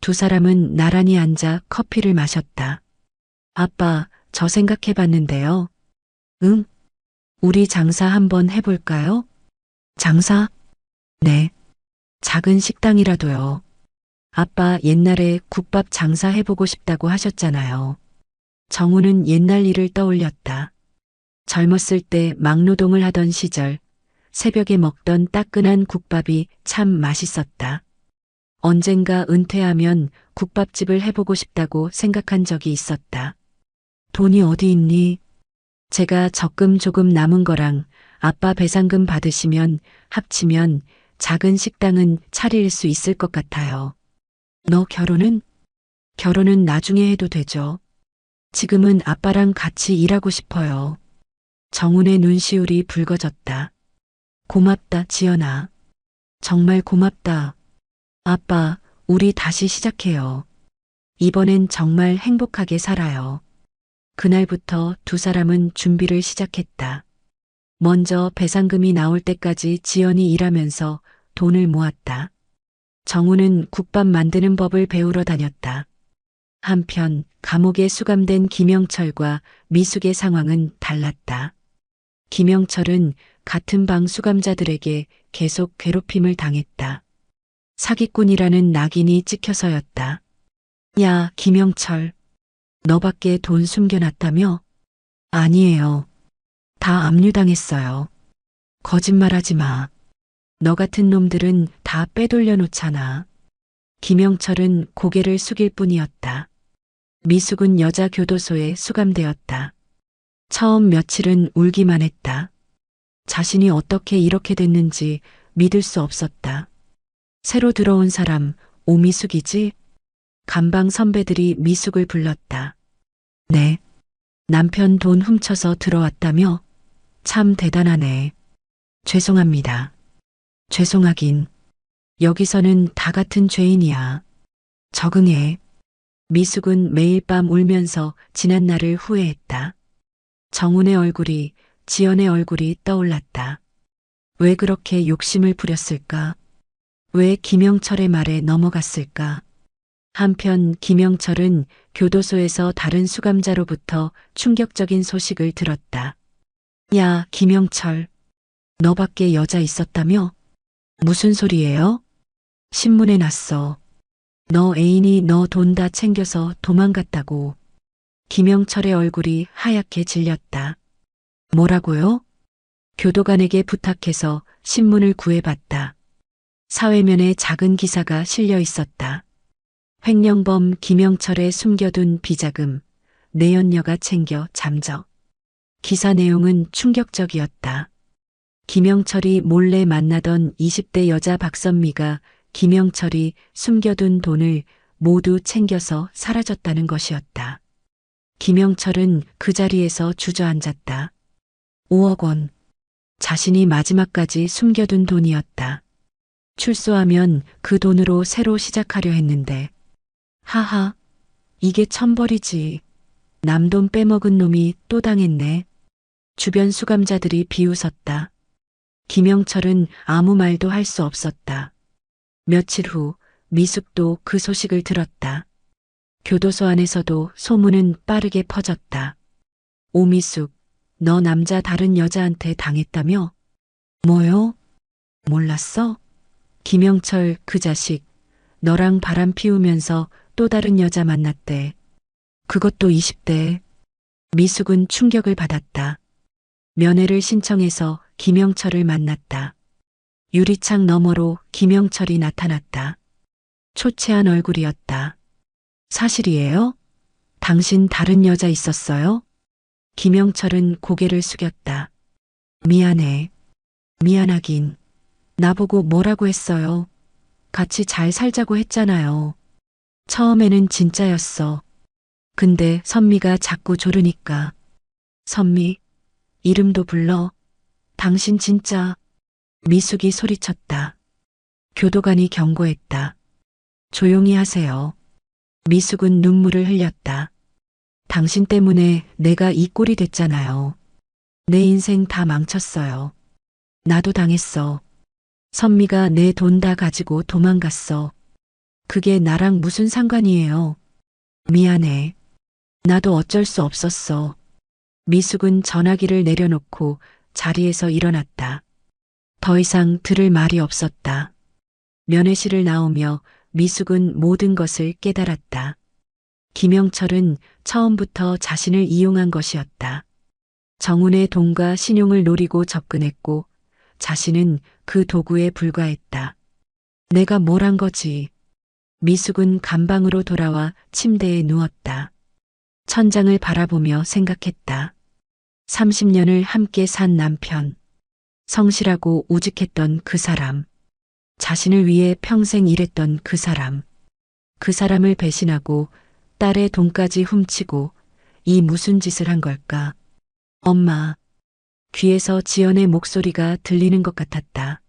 C: 두 사람은 나란히 앉아 커피를 마셨다. 아빠, 저 생각해봤는데요. 응? 우리 장사 한번 해볼까요? 장사? 네. 작은 식당이라도요. 아빠 옛날에 국밥 장사 해보고 싶다고 하셨잖아요. 정우는 옛날 일을 떠올렸다. 젊었을 때 막노동을 하던 시절, 새벽에 먹던 따끈한 국밥이 참 맛있었다. 언젠가 은퇴하면 국밥집을 해보고 싶다고 생각한 적이 있었다. 돈이 어디 있니? 제가 적금 조금 남은 거랑 아빠 배상금 받으시면 합치면 작은 식당은 차릴 수 있을 것 같아요. 너 결혼은? 결혼은 나중에 해도 되죠. 지금은 아빠랑 같이 일하고 싶어요. 정훈의 눈시울이 붉어졌다. 고맙다, 지연아. 정말 고맙다. 아빠, 우리 다시 시작해요. 이번엔 정말 행복하게 살아요. 그날부터 두 사람은 준비를 시작했다. 먼저 배상금이 나올 때까지 지연이 일하면서 돈을 모았다. 정우는 국밥 만드는 법을 배우러 다녔다. 한편 감옥에 수감된 김영철과 미숙의 상황은 달랐다. 김영철은 같은 방 수감자들에게 계속 괴롭힘을 당했다. 사기꾼이라는 낙인이 찍혀서였다. 야, 김영철. 너밖에 돈 숨겨놨다며? 아니에요. 다 압류당했어요. 거짓말하지 마. 너 같은 놈들은 다 빼돌려 놓잖아. 김영철은 고개를 숙일 뿐이었다. 미숙은 여자 교도소에 수감되었다. 처음 며칠은 울기만 했다. 자신이 어떻게 이렇게 됐는지 믿을 수 없었다. 새로 들어온 사람, 오미숙이지? 감방 선배들이 미숙을 불렀다. 네. 남편 돈 훔쳐서 들어왔다며? 참 대단하네. 죄송합니다. 죄송하긴. 여기서는 다 같은 죄인이야. 적응해. 미숙은 매일 밤 울면서 지난 날을 후회했다. 정훈의 얼굴이, 지연의 얼굴이 떠올랐다. 왜 그렇게 욕심을 부렸을까? 왜 김영철의 말에 넘어갔을까? 한편 김영철은 교도소에서 다른 수감자로부터 충격적인 소식을 들었다. 야, 김영철. 너밖에 여자 있었다며? 무슨 소리예요? 신문에 났어. 너 애인이 너 돈 다 챙겨서 도망갔다고. 김영철의 얼굴이 하얗게 질렸다. 뭐라고요? 교도관에게 부탁해서 신문을 구해봤다. 사회면에 작은 기사가 실려 있었다. 횡령범 김영철의 숨겨둔 비자금, 내연녀가 챙겨 잠적. 기사 내용은 충격적이었다. 김영철이 몰래 만나던 20대 여자 박선미가 김영철이 숨겨둔 돈을 모두 챙겨서 사라졌다는 것이었다. 김영철은 그 자리에서 주저앉았다. 5억 원. 자신이 마지막까지 숨겨둔 돈이었다. 출소하면 그 돈으로 새로 시작하려 했는데. 하하, 이게 천벌이지. 남돈 빼먹은 놈이 또 당했네. 주변 수감자들이 비웃었다. 김영철은 아무 말도 할 수 없었다. 며칠 후 미숙도 그 소식을 들었다. 교도소 안에서도 소문은 빠르게 퍼졌다. 오미숙, 너 남자 다른 여자한테 당했다며? 뭐요? 몰랐어? 김영철 그 자식, 너랑 바람 피우면서 또 다른 여자 만났대. 그것도 20대. 미숙은 충격을 받았다. 면회를 신청해서 김영철을 만났다. 유리창 너머로 김영철이 나타났다. 초췌한 얼굴이었다. 사실이에요? 당신 다른 여자 있었어요? 김영철은 고개를 숙였다. 미안해. 미안하긴. 나보고 뭐라고 했어요? 같이 잘 살자고 했잖아요. 처음에는 진짜였어. 근데 선미가 자꾸 조르니까. 선미, 이름도 불러. 당신 진짜. 미숙이 소리쳤다. 교도관이 경고했다. 조용히 하세요. 미숙은 눈물을 흘렸다. 당신 때문에 내가 이 꼴이 됐잖아요. 내 인생 다 망쳤어요. 나도 당했어. 선미가 내 돈 다 가지고 도망갔어. 그게 나랑 무슨 상관이에요. 미안해. 나도 어쩔 수 없었어. 미숙은 전화기를 내려놓고 자리에서 일어났다. 더 이상 들을 말이 없었다. 면회실을 나오며 미숙은 모든 것을 깨달았다. 김영철은 처음부터 자신을 이용한 것이었다. 정훈의 돈과 신용을 노리고 접근했고 자신은 그 도구에 불과했다. 내가 뭘 한 거지? 미숙은 감방으로 돌아와 침대에 누웠다. 천장을 바라보며 생각했다. 30년을 함께 산 남편. 성실하고 우직했던 그 사람. 자신을 위해 평생 일했던 그 사람. 그 사람을 배신하고 딸의 돈까지 훔치고 이 무슨 짓을 한 걸까? 엄마. 귀에서 지연의 목소리가 들리는 것 같았다.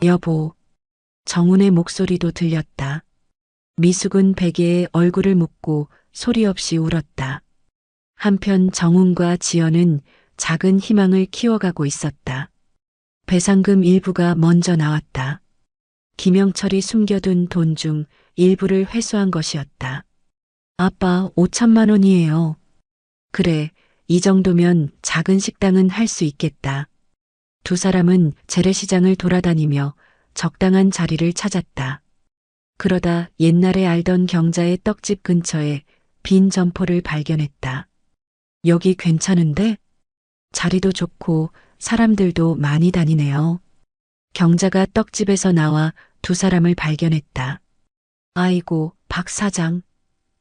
C: 여보. 정훈의 목소리도 들렸다. 미숙은 베개에 얼굴을 묻고 소리 없이 울었다. 한편 정훈과 지연은 작은 희망을 키워가고 있었다. 배상금 일부가 먼저 나왔다. 김영철이 숨겨둔 돈 중 일부를 회수한 것이었다. 아빠 5천만 원이에요. 그래, 이 정도면 작은 식당은 할 수 있겠다. 두 사람은 재래시장을 돌아다니며 적당한 자리를 찾았다. 그러다 옛날에 알던 경자의 떡집 근처에 빈 점포를 발견했다. 여기 괜찮은데? 자리도 좋고 사람들도 많이 다니네요. 경자가 떡집에서 나와 두 사람을 발견했다. 아이고, 박 사장.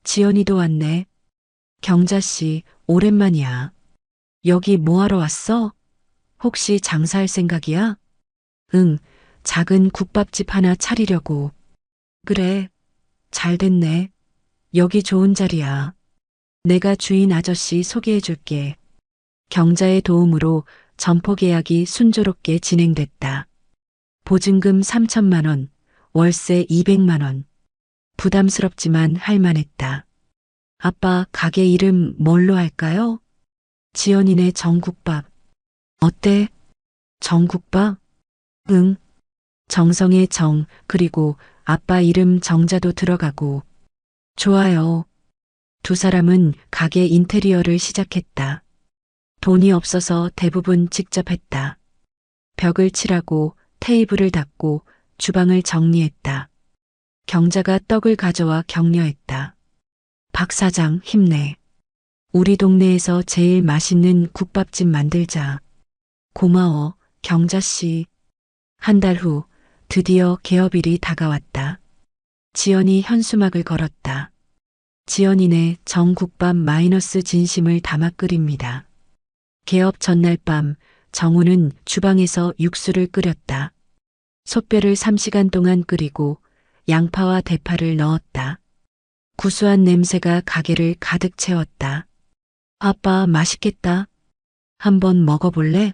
C: 지연이도 왔네. 경자 씨, 오랜만이야. 여기 뭐하러 왔어? 혹시 장사할 생각이야? 응, 작은 국밥집 하나 차리려고. 그래, 잘 됐네. 여기 좋은 자리야. 내가 주인 아저씨 소개해줄게. 경자의 도움으로 점포 계약이 순조롭게 진행됐다. 보증금 3천만 원, 월세 200만 원. 부담스럽지만 할만했다. 아빠 가게 이름 뭘로 할까요? 지연이네 정국밥. 어때? 정국밥? 응. 정성의 정, 그리고 아빠 이름 정자도 들어가고. 좋아요. 두 사람은 가게 인테리어를 시작했다. 돈이 없어서 대부분 직접 했다. 벽을 칠하고 테이블을 닦고 주방을 정리했다. 경자가 떡을 가져와 격려했다. 박 사장 힘내. 우리 동네에서 제일 맛있는 국밥집 만들자. 고마워, 경자 씨. 한 달 후 드디어 개업일이 다가왔다. 지연이 현수막을 걸었다. 지연이네 정국밥 마이너스 진심을 담아 끓입니다. 개업 전날 밤 정우는 주방에서 육수를 끓였다. 솥뼈를 3시간 동안 끓이고 양파와 대파를 넣었다. 구수한 냄새가 가게를 가득 채웠다. 아빠 맛있겠다. 한번 먹어볼래?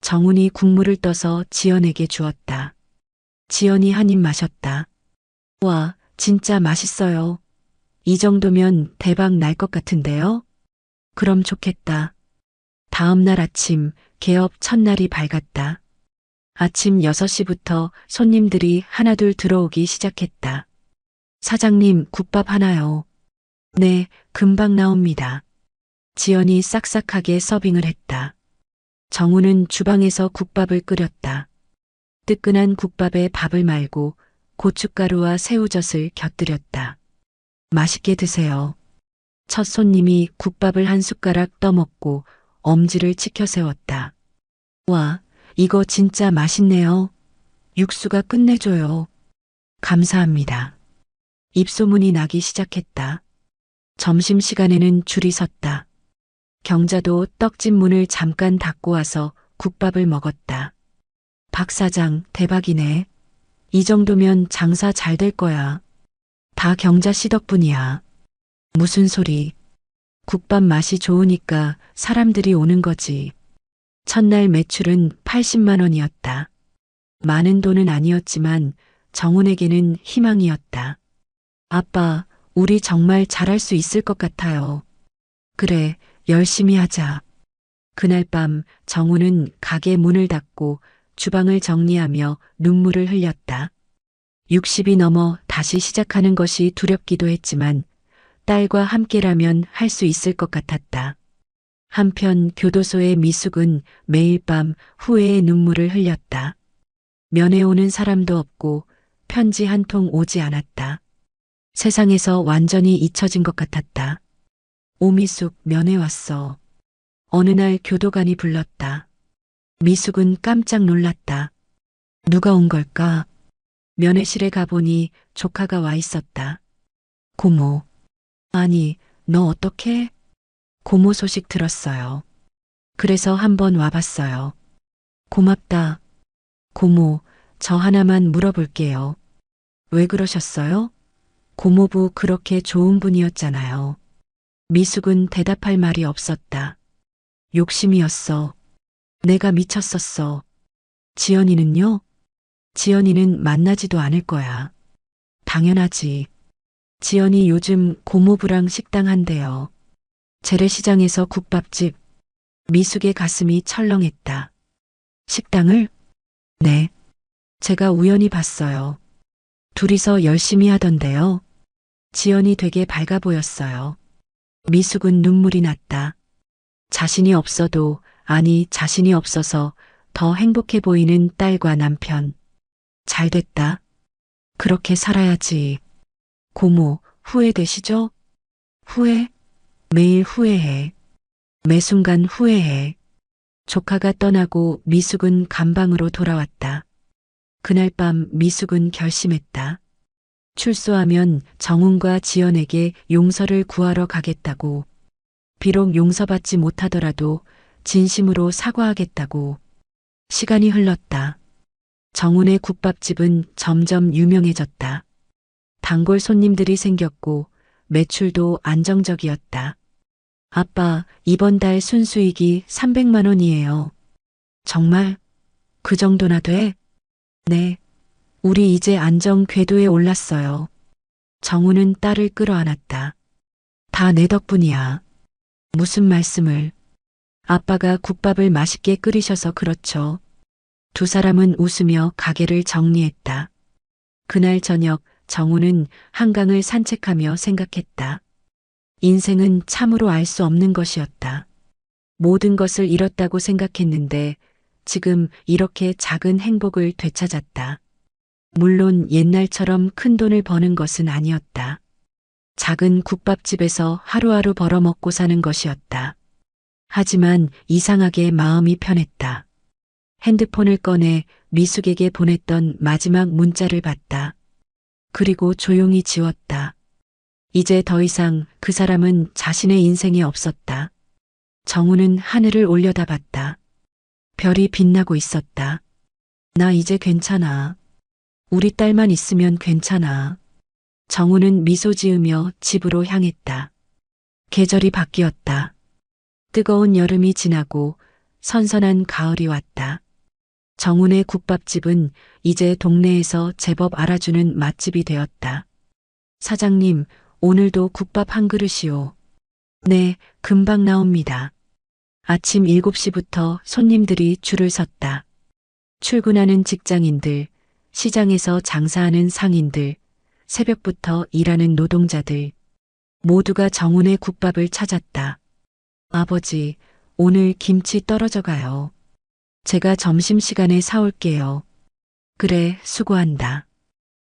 C: 정훈이 국물을 떠서 지연에게 주었다. 지연이 한 입 마셨다. 와, 진짜 맛있어요. 이 정도면 대박 날 것 같은데요? 그럼 좋겠다. 다음 날 아침 개업 첫날이 밝았다. 아침 6시부터 손님들이 하나둘 들어오기 시작했다. 사장님, 국밥 하나요? 네, 금방 나옵니다. 지연이 싹싹하게 서빙을 했다. 정우는 주방에서 국밥을 끓였다. 뜨끈한 국밥에 밥을 말고 고춧가루와 새우젓을 곁들였다. 맛있게 드세요. 첫 손님이 국밥을 한 숟가락 떠먹고 엄지를 치켜 세웠다. 와, 이거 진짜 맛있네요. 육수가 끝내줘요. 감사합니다. 입소문이 나기 시작했다. 점심시간에는 줄이 섰다. 경자도 떡집 문을 잠깐 닫고 와서 국밥을 먹었다. 박 사장, 대박이네. 이 정도면 장사 잘 될 거야. 다 경자 씨 덕분이야. 무슨 소리. 국밥 맛이 좋으니까 사람들이 오는 거지. 첫날 매출은 80만 원이었다. 많은 돈은 아니었지만 정훈에게는 희망이었다. 아빠, 우리 정말 잘할 수 있을 것 같아요. 그래, 열심히 하자. 그날 밤 정훈은 가게 문을 닫고 주방을 정리하며 눈물을 흘렸다. 60이 넘어 다시 시작하는 것이 두렵기도 했지만 딸과 함께라면 할 수 있을 것 같았다. 한편 교도소의 미숙은 매일 밤 후회의 눈물을 흘렸다. 면회 오는 사람도 없고 편지 한 통 오지 않았다. 세상에서 완전히 잊혀진 것 같았다. 오미숙, 면회 왔어. 어느 날 교도관이 불렀다. 미숙은 깜짝 놀랐다. 누가 온 걸까? 면회실에 가보니 조카가 와 있었다. 고모. 아니, 너 어떡해? 고모 소식 들었어요. 그래서 한번 와봤어요. 고맙다. 고모, 저 하나만 물어볼게요. 왜 그러셨어요? 고모부 그렇게 좋은 분이었잖아요. 미숙은 대답할 말이 없었다. 욕심이었어. 내가 미쳤었어. 지연이는요? 지연이는 만나지도 않을 거야. 당연하지. 지연이 요즘 고모부랑 식당 한대요. 재래시장에서 국밥집. 미숙의 가슴이 철렁했다. 식당을? 네. 제가 우연히 봤어요. 둘이서 열심히 하던데요. 지연이 되게 밝아 보였어요. 미숙은 눈물이 났다. 자신이 없어도, 아니 자신이 없어서 더 행복해 보이는 딸과 남편. 잘 됐다. 그렇게 살아야지. 고모, 후회되시죠? 후회? 매일 후회해. 매 순간 후회해. 조카가 떠나고 미숙은 감방으로 돌아왔다. 그날 밤 미숙은 결심했다. 출소하면 정훈과 지연에게 용서를 구하러 가겠다고. 비록 용서받지 못하더라도 진심으로 사과하겠다고. 시간이 흘렀다. 정훈의 국밥집은 점점 유명해졌다. 단골 손님들이 생겼고 매출도 안정적이었다. 아빠, 이번 달 순수익이 300만 원이에요. 정말? 그 정도나 돼? 네. 우리 이제 안정 궤도에 올랐어요. 정우는 딸을 끌어안았다. 다 내 덕분이야. 무슨 말씀을. 아빠가 국밥을 맛있게 끓이셔서 그렇죠. 두 사람은 웃으며 가게를 정리했다. 그날 저녁 정우는 한강을 산책하며 생각했다. 인생은 참으로 알 수 없는 것이었다. 모든 것을 잃었다고 생각했는데 지금 이렇게 작은 행복을 되찾았다. 물론 옛날처럼 큰 돈을 버는 것은 아니었다. 작은 국밥집에서 하루하루 벌어먹고 사는 것이었다. 하지만 이상하게 마음이 편했다. 핸드폰을 꺼내 미숙에게 보냈던 마지막 문자를 봤다. 그리고 조용히 지웠다. 이제 더 이상 그 사람은 자신의 인생에 없었다. 정우는 하늘을 올려다봤다. 별이 빛나고 있었다. 나 이제 괜찮아. 우리 딸만 있으면 괜찮아. 정우는 미소 지으며 집으로 향했다. 계절이 바뀌었다. 뜨거운 여름이 지나고 선선한 가을이 왔다. 정훈의 국밥집은 이제 동네에서 제법 알아주는 맛집이 되었다. 사장님, 오늘도 국밥 한 그릇이요. 네, 금방 나옵니다. 아침 7시부터 손님들이 줄을 섰다. 출근하는 직장인들, 시장에서 장사하는 상인들, 새벽부터 일하는 노동자들, 모두가 정훈의 국밥을 찾았다. 아버지, 오늘 김치 떨어져 가요. 제가 점심시간에 사올게요. 그래, 수고한다.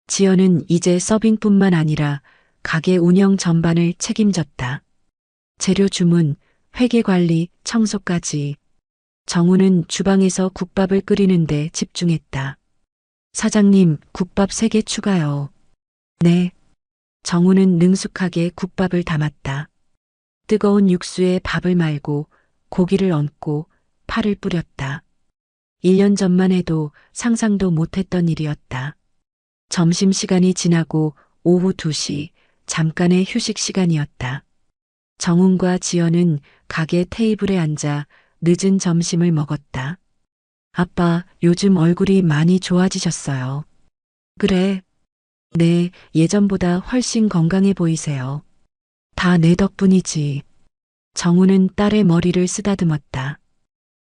C: 지연은 이제 서빙뿐만 아니라 가게 운영 전반을 책임졌다. 재료 주문, 회계 관리, 청소까지. 정우는 주방에서 국밥을 끓이는데 집중했다. 사장님, 국밥 3개 추가요. 네. 정우는 능숙하게 국밥을 담았다. 뜨거운 육수에 밥을 말고 고기를 얹고 파를 뿌렸다. 1년 전만 해도 상상도 못했던 일이었다. 점심시간이 지나고 오후 2시, 잠깐의 휴식 시간이었다. 정훈과 지연은 가게 테이블에 앉아 늦은 점심을 먹었다. 아빠, 요즘 얼굴이 많이 좋아지셨어요. 그래. 네, 예전보다 훨씬 건강해 보이세요. 다 내 덕분이지. 정우는 딸의 머리를 쓰다듬었다.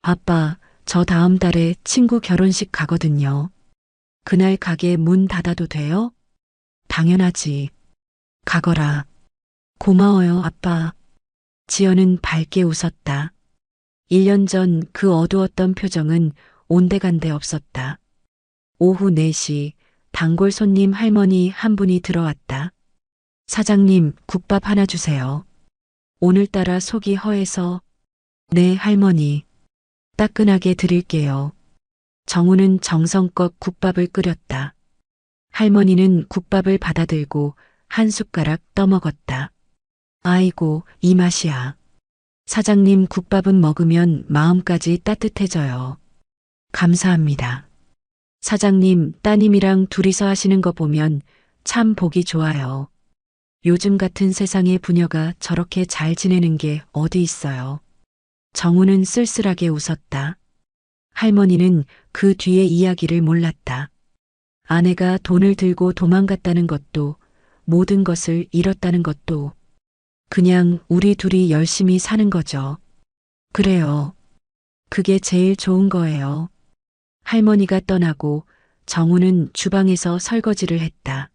C: 아빠, 저 다음 달에 친구 결혼식 가거든요. 그날 가게 문 닫아도 돼요? 당연하지. 가거라. 고마워요, 아빠. 지연은 밝게 웃었다. 1년 전 그 어두웠던 표정은 온데간데 없었다. 오후 4시 단골 손님 할머니 한 분이 들어왔다. 사장님, 국밥 하나 주세요. 오늘따라 속이 허해서. 네, 할머니. 따끈하게 드릴게요. 정우는 정성껏 국밥을 끓였다. 할머니는 국밥을 받아들고 한 숟가락 떠먹었다. 아이고, 이 맛이야. 사장님 국밥은 먹으면 마음까지 따뜻해져요. 감사합니다. 사장님, 따님이랑 둘이서 하시는 거 보면 참 보기 좋아요. 요즘 같은 세상에 부녀가 저렇게 잘 지내는 게 어디 있어요. 정우는 쓸쓸하게 웃었다. 할머니는 그 뒤의 이야기를 몰랐다. 아내가 돈을 들고 도망갔다는 것도, 모든 것을 잃었다는 것도, 그냥 우리 둘이 열심히 사는 거죠. 그래요. 그게 제일 좋은 거예요. 할머니가 떠나고 정우는 주방에서 설거지를 했다.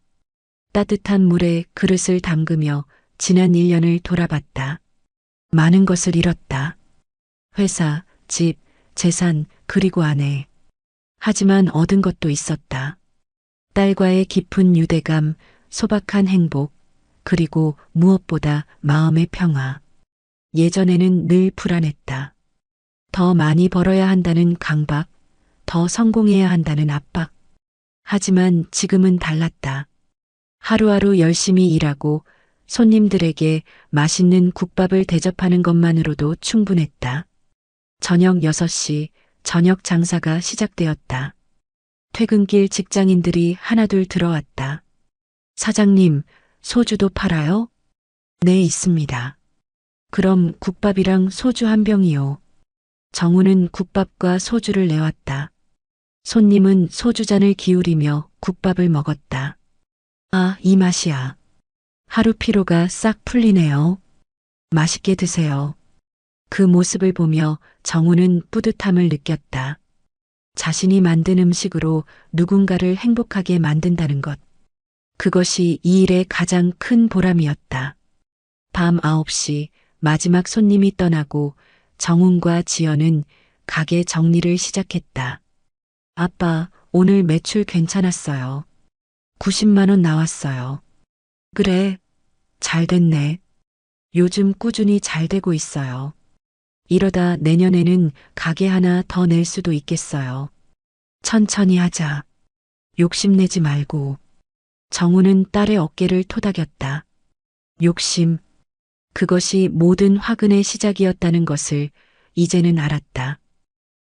C: 따뜻한 물에 그릇을 담그며 지난 1년을 돌아봤다. 많은 것을 잃었다. 회사, 집, 재산, 그리고 아내. 하지만 얻은 것도 있었다. 딸과의 깊은 유대감, 소박한 행복, 그리고 무엇보다 마음의 평화. 예전에는 늘 불안했다. 더 많이 벌어야 한다는 강박, 더 성공해야 한다는 압박. 하지만 지금은 달랐다. 하루하루 열심히 일하고 손님들에게 맛있는 국밥을 대접하는 것만으로도 충분했다. 저녁 6시, 저녁 장사가 시작되었다. 퇴근길 직장인들이 하나둘 들어왔다. 사장님, 소주도 팔아요? 네, 있습니다. 그럼 국밥이랑 소주 한 병이요. 정우는 국밥과 소주를 내왔다. 손님은 소주잔을 기울이며 국밥을 먹었다. 아, 이 맛이야. 하루 피로가 싹 풀리네요. 맛있게 드세요. 그 모습을 보며 정우는 뿌듯함을 느꼈다. 자신이 만든 음식으로 누군가를 행복하게 만든다는 것. 그것이 이 일의 가장 큰 보람이었다. 밤 9시 마지막 손님이 떠나고 정훈과 지연은 가게 정리를 시작했다. 아빠, 오늘 매출 괜찮았어요. 90만 원 나왔어요. 그래, 잘 됐네. 요즘 꾸준히 잘 되고 있어요. 이러다 내년에는 가게 하나 더 낼 수도 있겠어요. 천천히 하자. 욕심내지 말고. 정우는 딸의 어깨를 토닥였다. 욕심. 그것이 모든 화근의 시작이었다는 것을 이제는 알았다.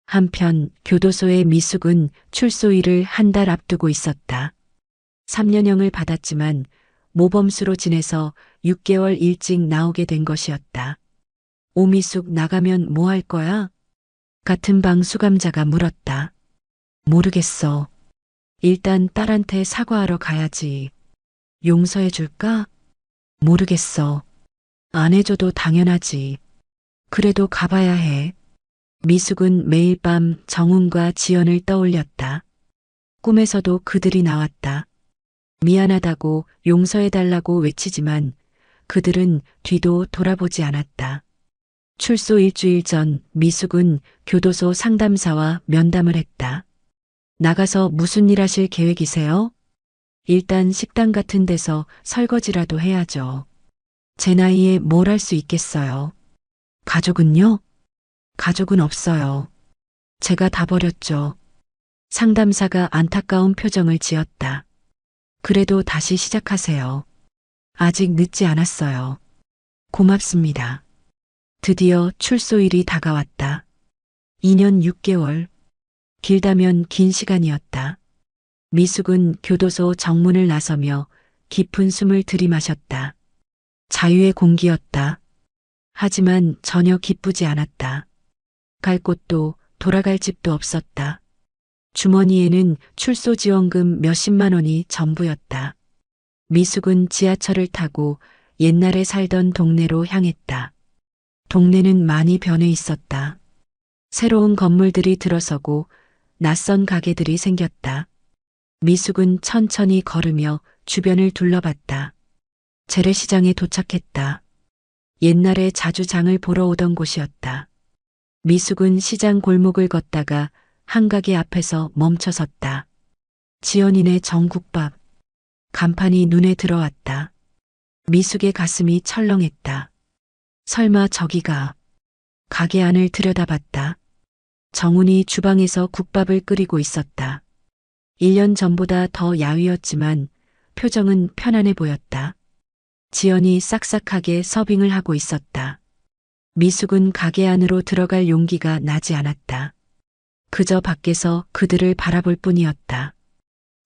C: 한편 교도소의 미숙은 출소일을 한 달 앞두고 있었다. 3년형을 받았지만 모범수로 지내서 6개월 일찍 나오게 된 것이었다. 오미숙 나가면 뭐 할 거야? 같은 방 수감자가 물었다. 모르겠어. 일단 딸한테 사과하러 가야지. 용서해 줄까? 모르겠어. 안 해줘도 당연하지. 그래도 가봐야 해. 미숙은 매일 밤 정훈과 지연을 떠올렸다. 꿈에서도 그들이 나왔다. 미안하다고 용서해달라고 외치지만 그들은 뒤도 돌아보지 않았다. 출소 일주일 전 미숙은 교도소 상담사와 면담을 했다. 나가서 무슨 일 하실 계획이세요? 일단 식당 같은 데서 설거지라도 해야죠. 제 나이에 뭘 할 수 있겠어요. 가족은요? 가족은 없어요. 제가 다 버렸죠. 상담사가 안타까운 표정을 지었다. 그래도 다시 시작하세요. 아직 늦지 않았어요. 고맙습니다. 드디어 출소일이 다가왔다. 2년 6개월. 길다면 긴 시간이었다. 미숙은 교도소 정문을 나서며 깊은 숨을 들이마셨다. 자유의 공기였다. 하지만 전혀 기쁘지 않았다. 갈 곳도 돌아갈 집도 없었다. 주머니에는 출소 지원금 몇십만 원이 전부였다. 미숙은 지하철을 타고 옛날에 살던 동네로 향했다. 동네는 많이 변해 있었다. 새로운 건물들이 들어서고 낯선 가게들이 생겼다. 미숙은 천천히 걸으며 주변을 둘러봤다. 재래시장에 도착했다. 옛날에 자주 장을 보러 오던 곳이었다. 미숙은 시장 골목을 걷다가 한 가게 앞에서 멈춰섰다. 지연이네 정국밥. 간판이 눈에 들어왔다. 미숙의 가슴이 철렁했다. 설마 저기가. 가게 안을 들여다봤다. 정훈이 주방에서 국밥을 끓이고 있었다. 1년 전보다 더 야위었지만 표정은 편안해 보였다. 지연이 싹싹하게 서빙을 하고 있었다. 미숙은 가게 안으로 들어갈 용기가 나지 않았다. 그저 밖에서 그들을 바라볼 뿐이었다.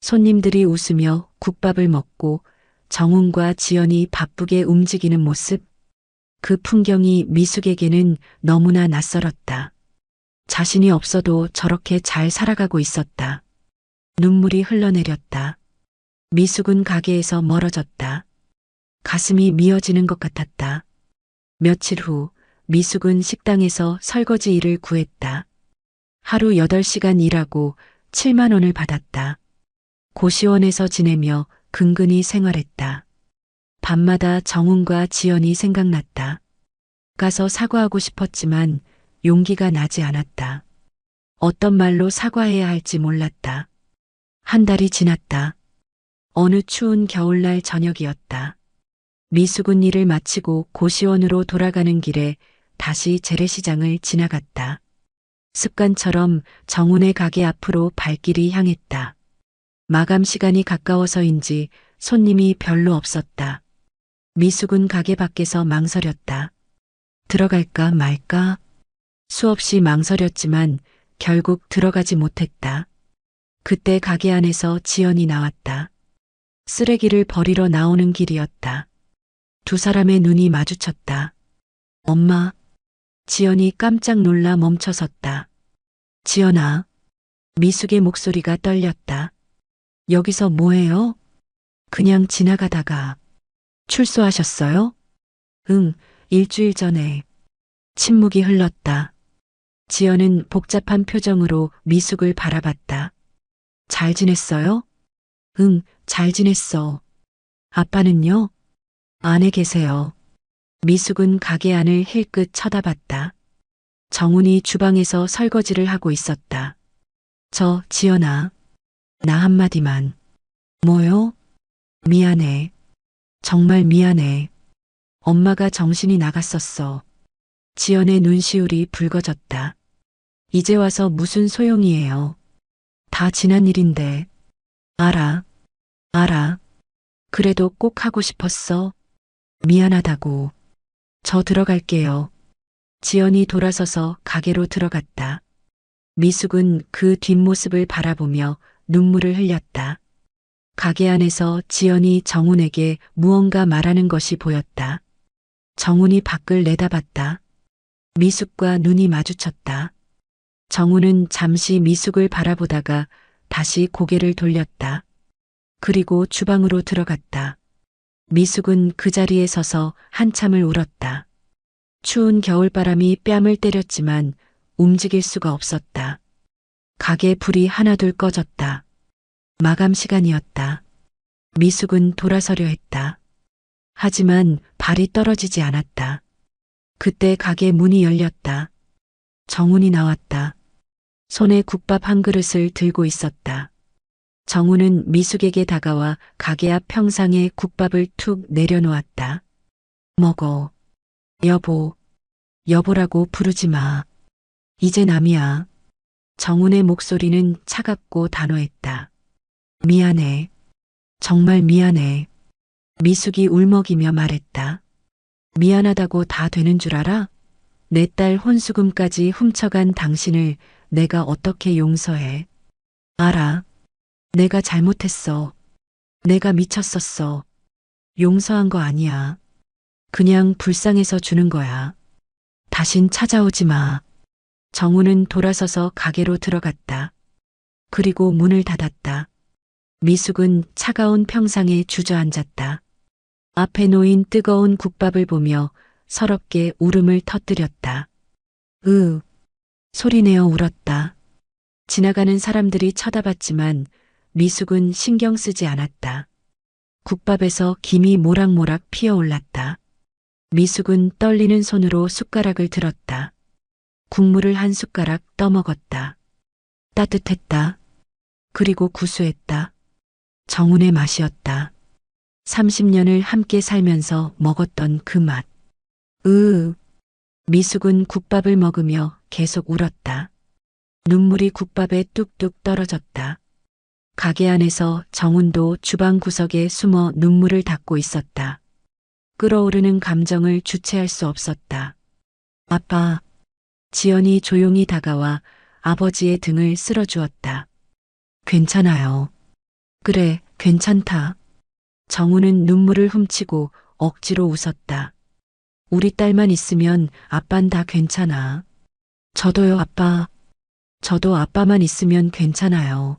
C: 손님들이 웃으며 국밥을 먹고 정훈과 지연이 바쁘게 움직이는 모습. 그 풍경이 미숙에게는 너무나 낯설었다. 자신이 없어도 저렇게 잘 살아가고 있었다. 눈물이 흘러내렸다. 미숙은 가게에서 멀어졌다. 가슴이 미어지는 것 같았다. 며칠 후 미숙은 식당에서 설거지 일을 구했다. 하루 8시간 일하고 7만 원을 받았다. 고시원에서 지내며 근근히 생활했다. 밤마다 정훈과 지연이 생각났다. 가서 사과하고 싶었지만 용기가 나지 않았다. 어떤 말로 사과해야 할지 몰랐다. 한 달이 지났다. 어느 추운 겨울날 저녁이었다. 미숙은 일을 마치고 고시원으로 돌아가는 길에 다시 재래시장을 지나갔다. 습관처럼 정훈의 가게 앞으로 발길이 향했다. 마감 시간이 가까워서인지 손님이 별로 없었다. 미숙은 가게 밖에서 망설였다. 들어갈까 말까? 수없이 망설였지만 결국 들어가지 못했다. 그때 가게 안에서 지연이 나왔다. 쓰레기를 버리러 나오는 길이었다. 두 사람의 눈이 마주쳤다. 엄마. 지연이 깜짝 놀라 멈춰섰다. 지연아. 미숙의 목소리가 떨렸다. 여기서 뭐해요? 그냥 지나가다가. 출소하셨어요? 응, 일주일 전에. 침묵이 흘렀다. 지연은 복잡한 표정으로 미숙을 바라봤다. 잘 지냈어요? 응, 잘 지냈어. 아빠는요? 안에 계세요. 미숙은 가게 안을 힐끗 쳐다봤다. 정훈이 주방에서 설거지를 하고 있었다. 지연아. 나 한마디만. 뭐요? 미안해. 정말 미안해. 엄마가 정신이 나갔었어. 지연의 눈시울이 붉어졌다. 이제 와서 무슨 소용이에요. 다 지난 일인데. 알아. 그래도 꼭 하고 싶었어. 미안하다고. 저 들어갈게요. 지연이 돌아서서 가게로 들어갔다. 미숙은 그 뒷모습을 바라보며 눈물을 흘렸다. 가게 안에서 지연이 정훈에게 무언가 말하는 것이 보였다. 정훈이 밖을 내다봤다. 미숙과 눈이 마주쳤다. 정훈은 잠시 미숙을 바라보다가 다시 고개를 돌렸다. 그리고 주방으로 들어갔다. 미숙은 그 자리에 서서 한참을 울었다. 추운 겨울바람이 뺨을 때렸지만 움직일 수가 없었다. 가게 불이 하나둘 꺼졌다. 마감 시간이었다. 미숙은 돌아서려 했다. 하지만 발이 떨어지지 않았다. 그때 가게 문이 열렸다. 정훈이 나왔다. 손에 국밥 한 그릇을 들고 있었다. 정훈은 미숙에게 다가와 가게 앞 평상에 국밥을 툭 내려놓았다. 먹어. 여보. 여보라고 부르지 마. 이제 남이야. 정훈의 목소리는 차갑고 단호했다. 미안해. 정말 미안해. 미숙이 울먹이며 말했다. 미안하다고 다 되는 줄 알아? 내 딸 혼수금까지 훔쳐간 당신을 내가 어떻게 용서해? 알아. 내가 잘못했어. 내가 미쳤었어. 용서한 거 아니야. 그냥 불쌍해서 주는 거야. 다신 찾아오지 마. 정우는 돌아서서 가게로 들어갔다. 그리고 문을 닫았다. 미숙은 차가운 평상에 주저앉았다. 앞에 놓인 뜨거운 국밥을 보며 서럽게 울음을 터뜨렸다. 소리내어 울었다. 지나가는 사람들이 쳐다봤지만 미숙은 신경 쓰지 않았다. 국밥에서 김이 모락모락 피어올랐다. 미숙은 떨리는 손으로 숟가락을 들었다. 국물을 한 숟가락 떠먹었다. 따뜻했다. 그리고 구수했다. 정훈의 맛이었다. 30년을 함께 살면서 먹었던 그 맛. 미숙은 국밥을 먹으며 계속 울었다. 눈물이 국밥에 뚝뚝 떨어졌다. 가게 안에서 정훈도 주방 구석에 숨어 눈물을 닦고 있었다. 끓어오르는 감정을 주체할 수 없었다. 아빠. 지연이 조용히 다가와 아버지의 등을 쓸어주었다. 괜찮아요. 그래, 괜찮다. 정훈은 눈물을 훔치고 억지로 웃었다. 우리 딸만 있으면 아빤 다 괜찮아. 저도요, 아빠. 저도 아빠만 있으면 괜찮아요.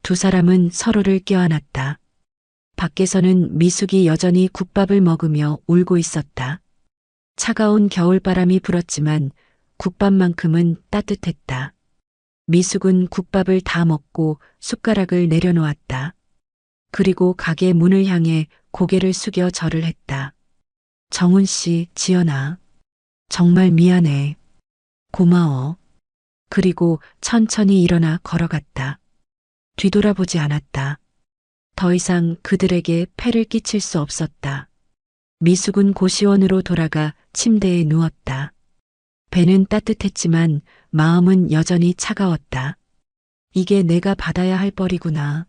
C: 두 사람은 서로를 껴안았다. 밖에서는 미숙이 여전히 국밥을 먹으며 울고 있었다. 차가운 겨울바람이 불었지만 국밥만큼은 따뜻했다. 미숙은 국밥을 다 먹고 숟가락을 내려놓았다. 그리고 가게 문을 향해 고개를 숙여 절을 했다. 정훈 씨, 지연아. 정말 미안해. 고마워. 그리고 천천히 일어나 걸어갔다. 뒤돌아보지 않았다. 더 이상 그들에게 폐를 끼칠 수 없었다. 미숙은 고시원으로 돌아가 침대에 누웠다. 배는 따뜻했지만 마음은 여전히 차가웠다. 이게 내가 받아야 할 벌이구나.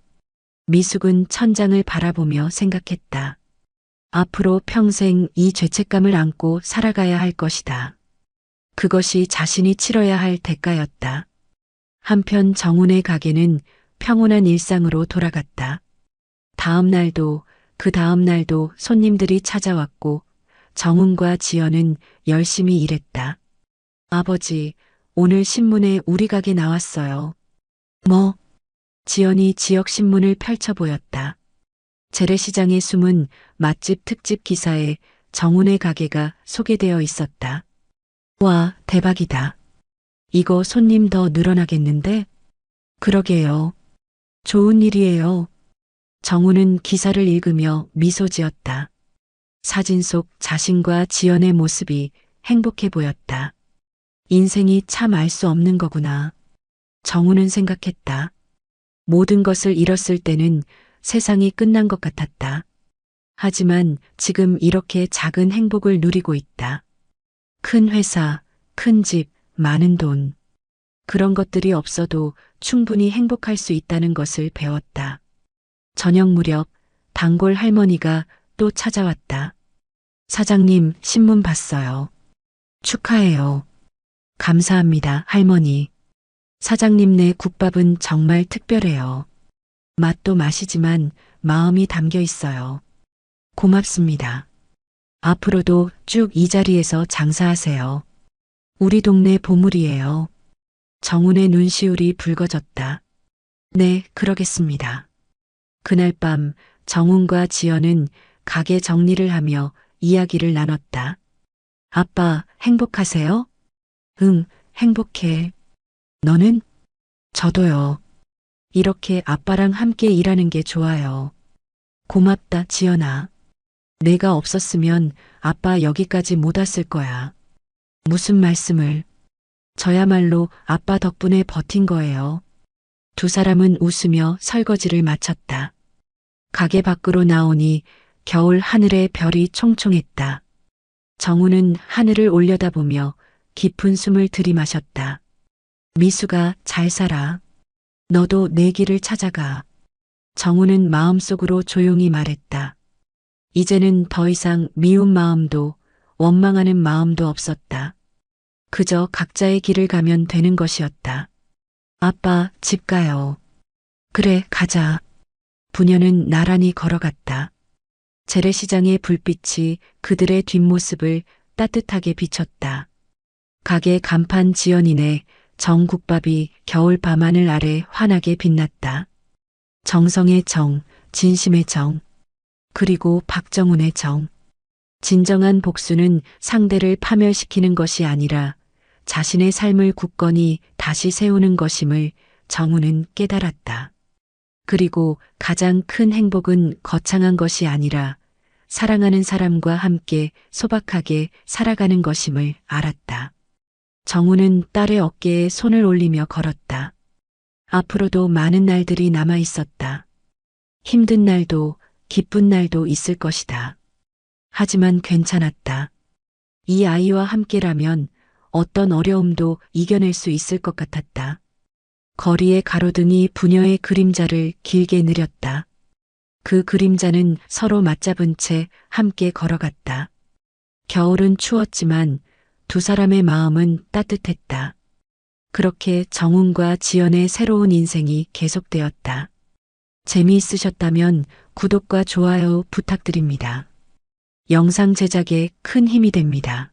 C: 미숙은 천장을 바라보며 생각했다. 앞으로 평생 이 죄책감을 안고 살아가야 할 것이다. 그것이 자신이 치러야 할 대가였다. 한편 정훈의 가게는 평온한 일상으로 돌아갔다. 다음 날도 그 다음 날도 손님들이 찾아왔고 정훈과 지연은 열심히 일했다. 아버지, 오늘 신문에 우리 가게 나왔어요. 뭐? 지연이 지역신문을 펼쳐 보였다. 재래시장에 숨은 맛집 특집 기사에 정훈의 가게가 소개되어 있었다. 와, 대박이다. 이거 손님 더 늘어나겠는데? 그러게요. 좋은 일이에요. 정훈은 기사를 읽으며 미소 지었다. 사진 속 자신과 지연의 모습이 행복해 보였다. 인생이 참 알 수 없는 거구나. 정훈은 생각했다. 모든 것을 잃었을 때는 세상이 끝난 것 같았다. 하지만 지금 이렇게 작은 행복을 누리고 있다. 큰 회사, 큰 집, 많은 돈. 그런 것들이 없어도 충분히 행복할 수 있다는 것을 배웠다. 저녁 무렵 단골 할머니가 또 찾아왔다. 사장님, 신문 봤어요. 축하해요. 감사합니다, 할머니. 사장님네 국밥은 정말 특별해요. 맛도 맛이지만 마음이 담겨 있어요. 고맙습니다. 앞으로도 쭉 이 자리에서 장사하세요. 우리 동네 보물이에요. 정훈의 눈시울이 붉어졌다. 네, 그러겠습니다. 그날 밤 정훈과 지연은 가게 정리를 하며 이야기를 나눴다. 아빠, 행복하세요? 응, 행복해. 너는? 저도요. 이렇게 아빠랑 함께 일하는 게 좋아요. 고맙다, 지연아. 내가 없었으면 아빠 여기까지 못 왔을 거야. 무슨 말씀을. 저야말로 아빠 덕분에 버틴 거예요. 두 사람은 웃으며 설거지를 마쳤다. 가게 밖으로 나오니 겨울 하늘에 별이 총총했다. 정우는 하늘을 올려다보며 깊은 숨을 들이마셨다. 미수가 잘 살아. 너도 내 길을 찾아가. 정우는 마음속으로 조용히 말했다. 이제는 더 이상 미운 마음도 원망하는 마음도 없었다. 그저 각자의 길을 가면 되는 것이었다. 아빠, 집 가요. 그래, 가자. 부녀는 나란히 걸어갔다. 재래시장의 불빛이 그들의 뒷모습을 따뜻하게 비췄다. 가게 간판 지연이네 정국밥이 겨울 밤하늘 아래 환하게 빛났다. 정성의 정, 진심의 정, 그리고 박정훈의 정. 진정한 복수는 상대를 파멸시키는 것이 아니라 자신의 삶을 굳건히 다시 세우는 것임을 정우는 깨달았다. 그리고 가장 큰 행복은 거창한 것이 아니라 사랑하는 사람과 함께 소박하게 살아가는 것임을 알았다. 정우는 딸의 어깨에 손을 올리며 걸었다. 앞으로도 많은 날들이 남아 있었다. 힘든 날도 기쁜 날도 있을 것이다. 하지만 괜찮았다. 이 아이와 함께라면 어떤 어려움도 이겨낼 수 있을 것 같았다. 거리의 가로등이 부녀의 그림자를 길게 느렸다. 그 그림자는 서로 맞잡은 채 함께 걸어갔다. 겨울은 추웠지만 두 사람의 마음은 따뜻했다. 그렇게 정훈과 지연의 새로운 인생이 계속되었다. 재미있으셨다면 구독과 좋아요 부탁드립니다. 영상 제작에 큰 힘이 됩니다.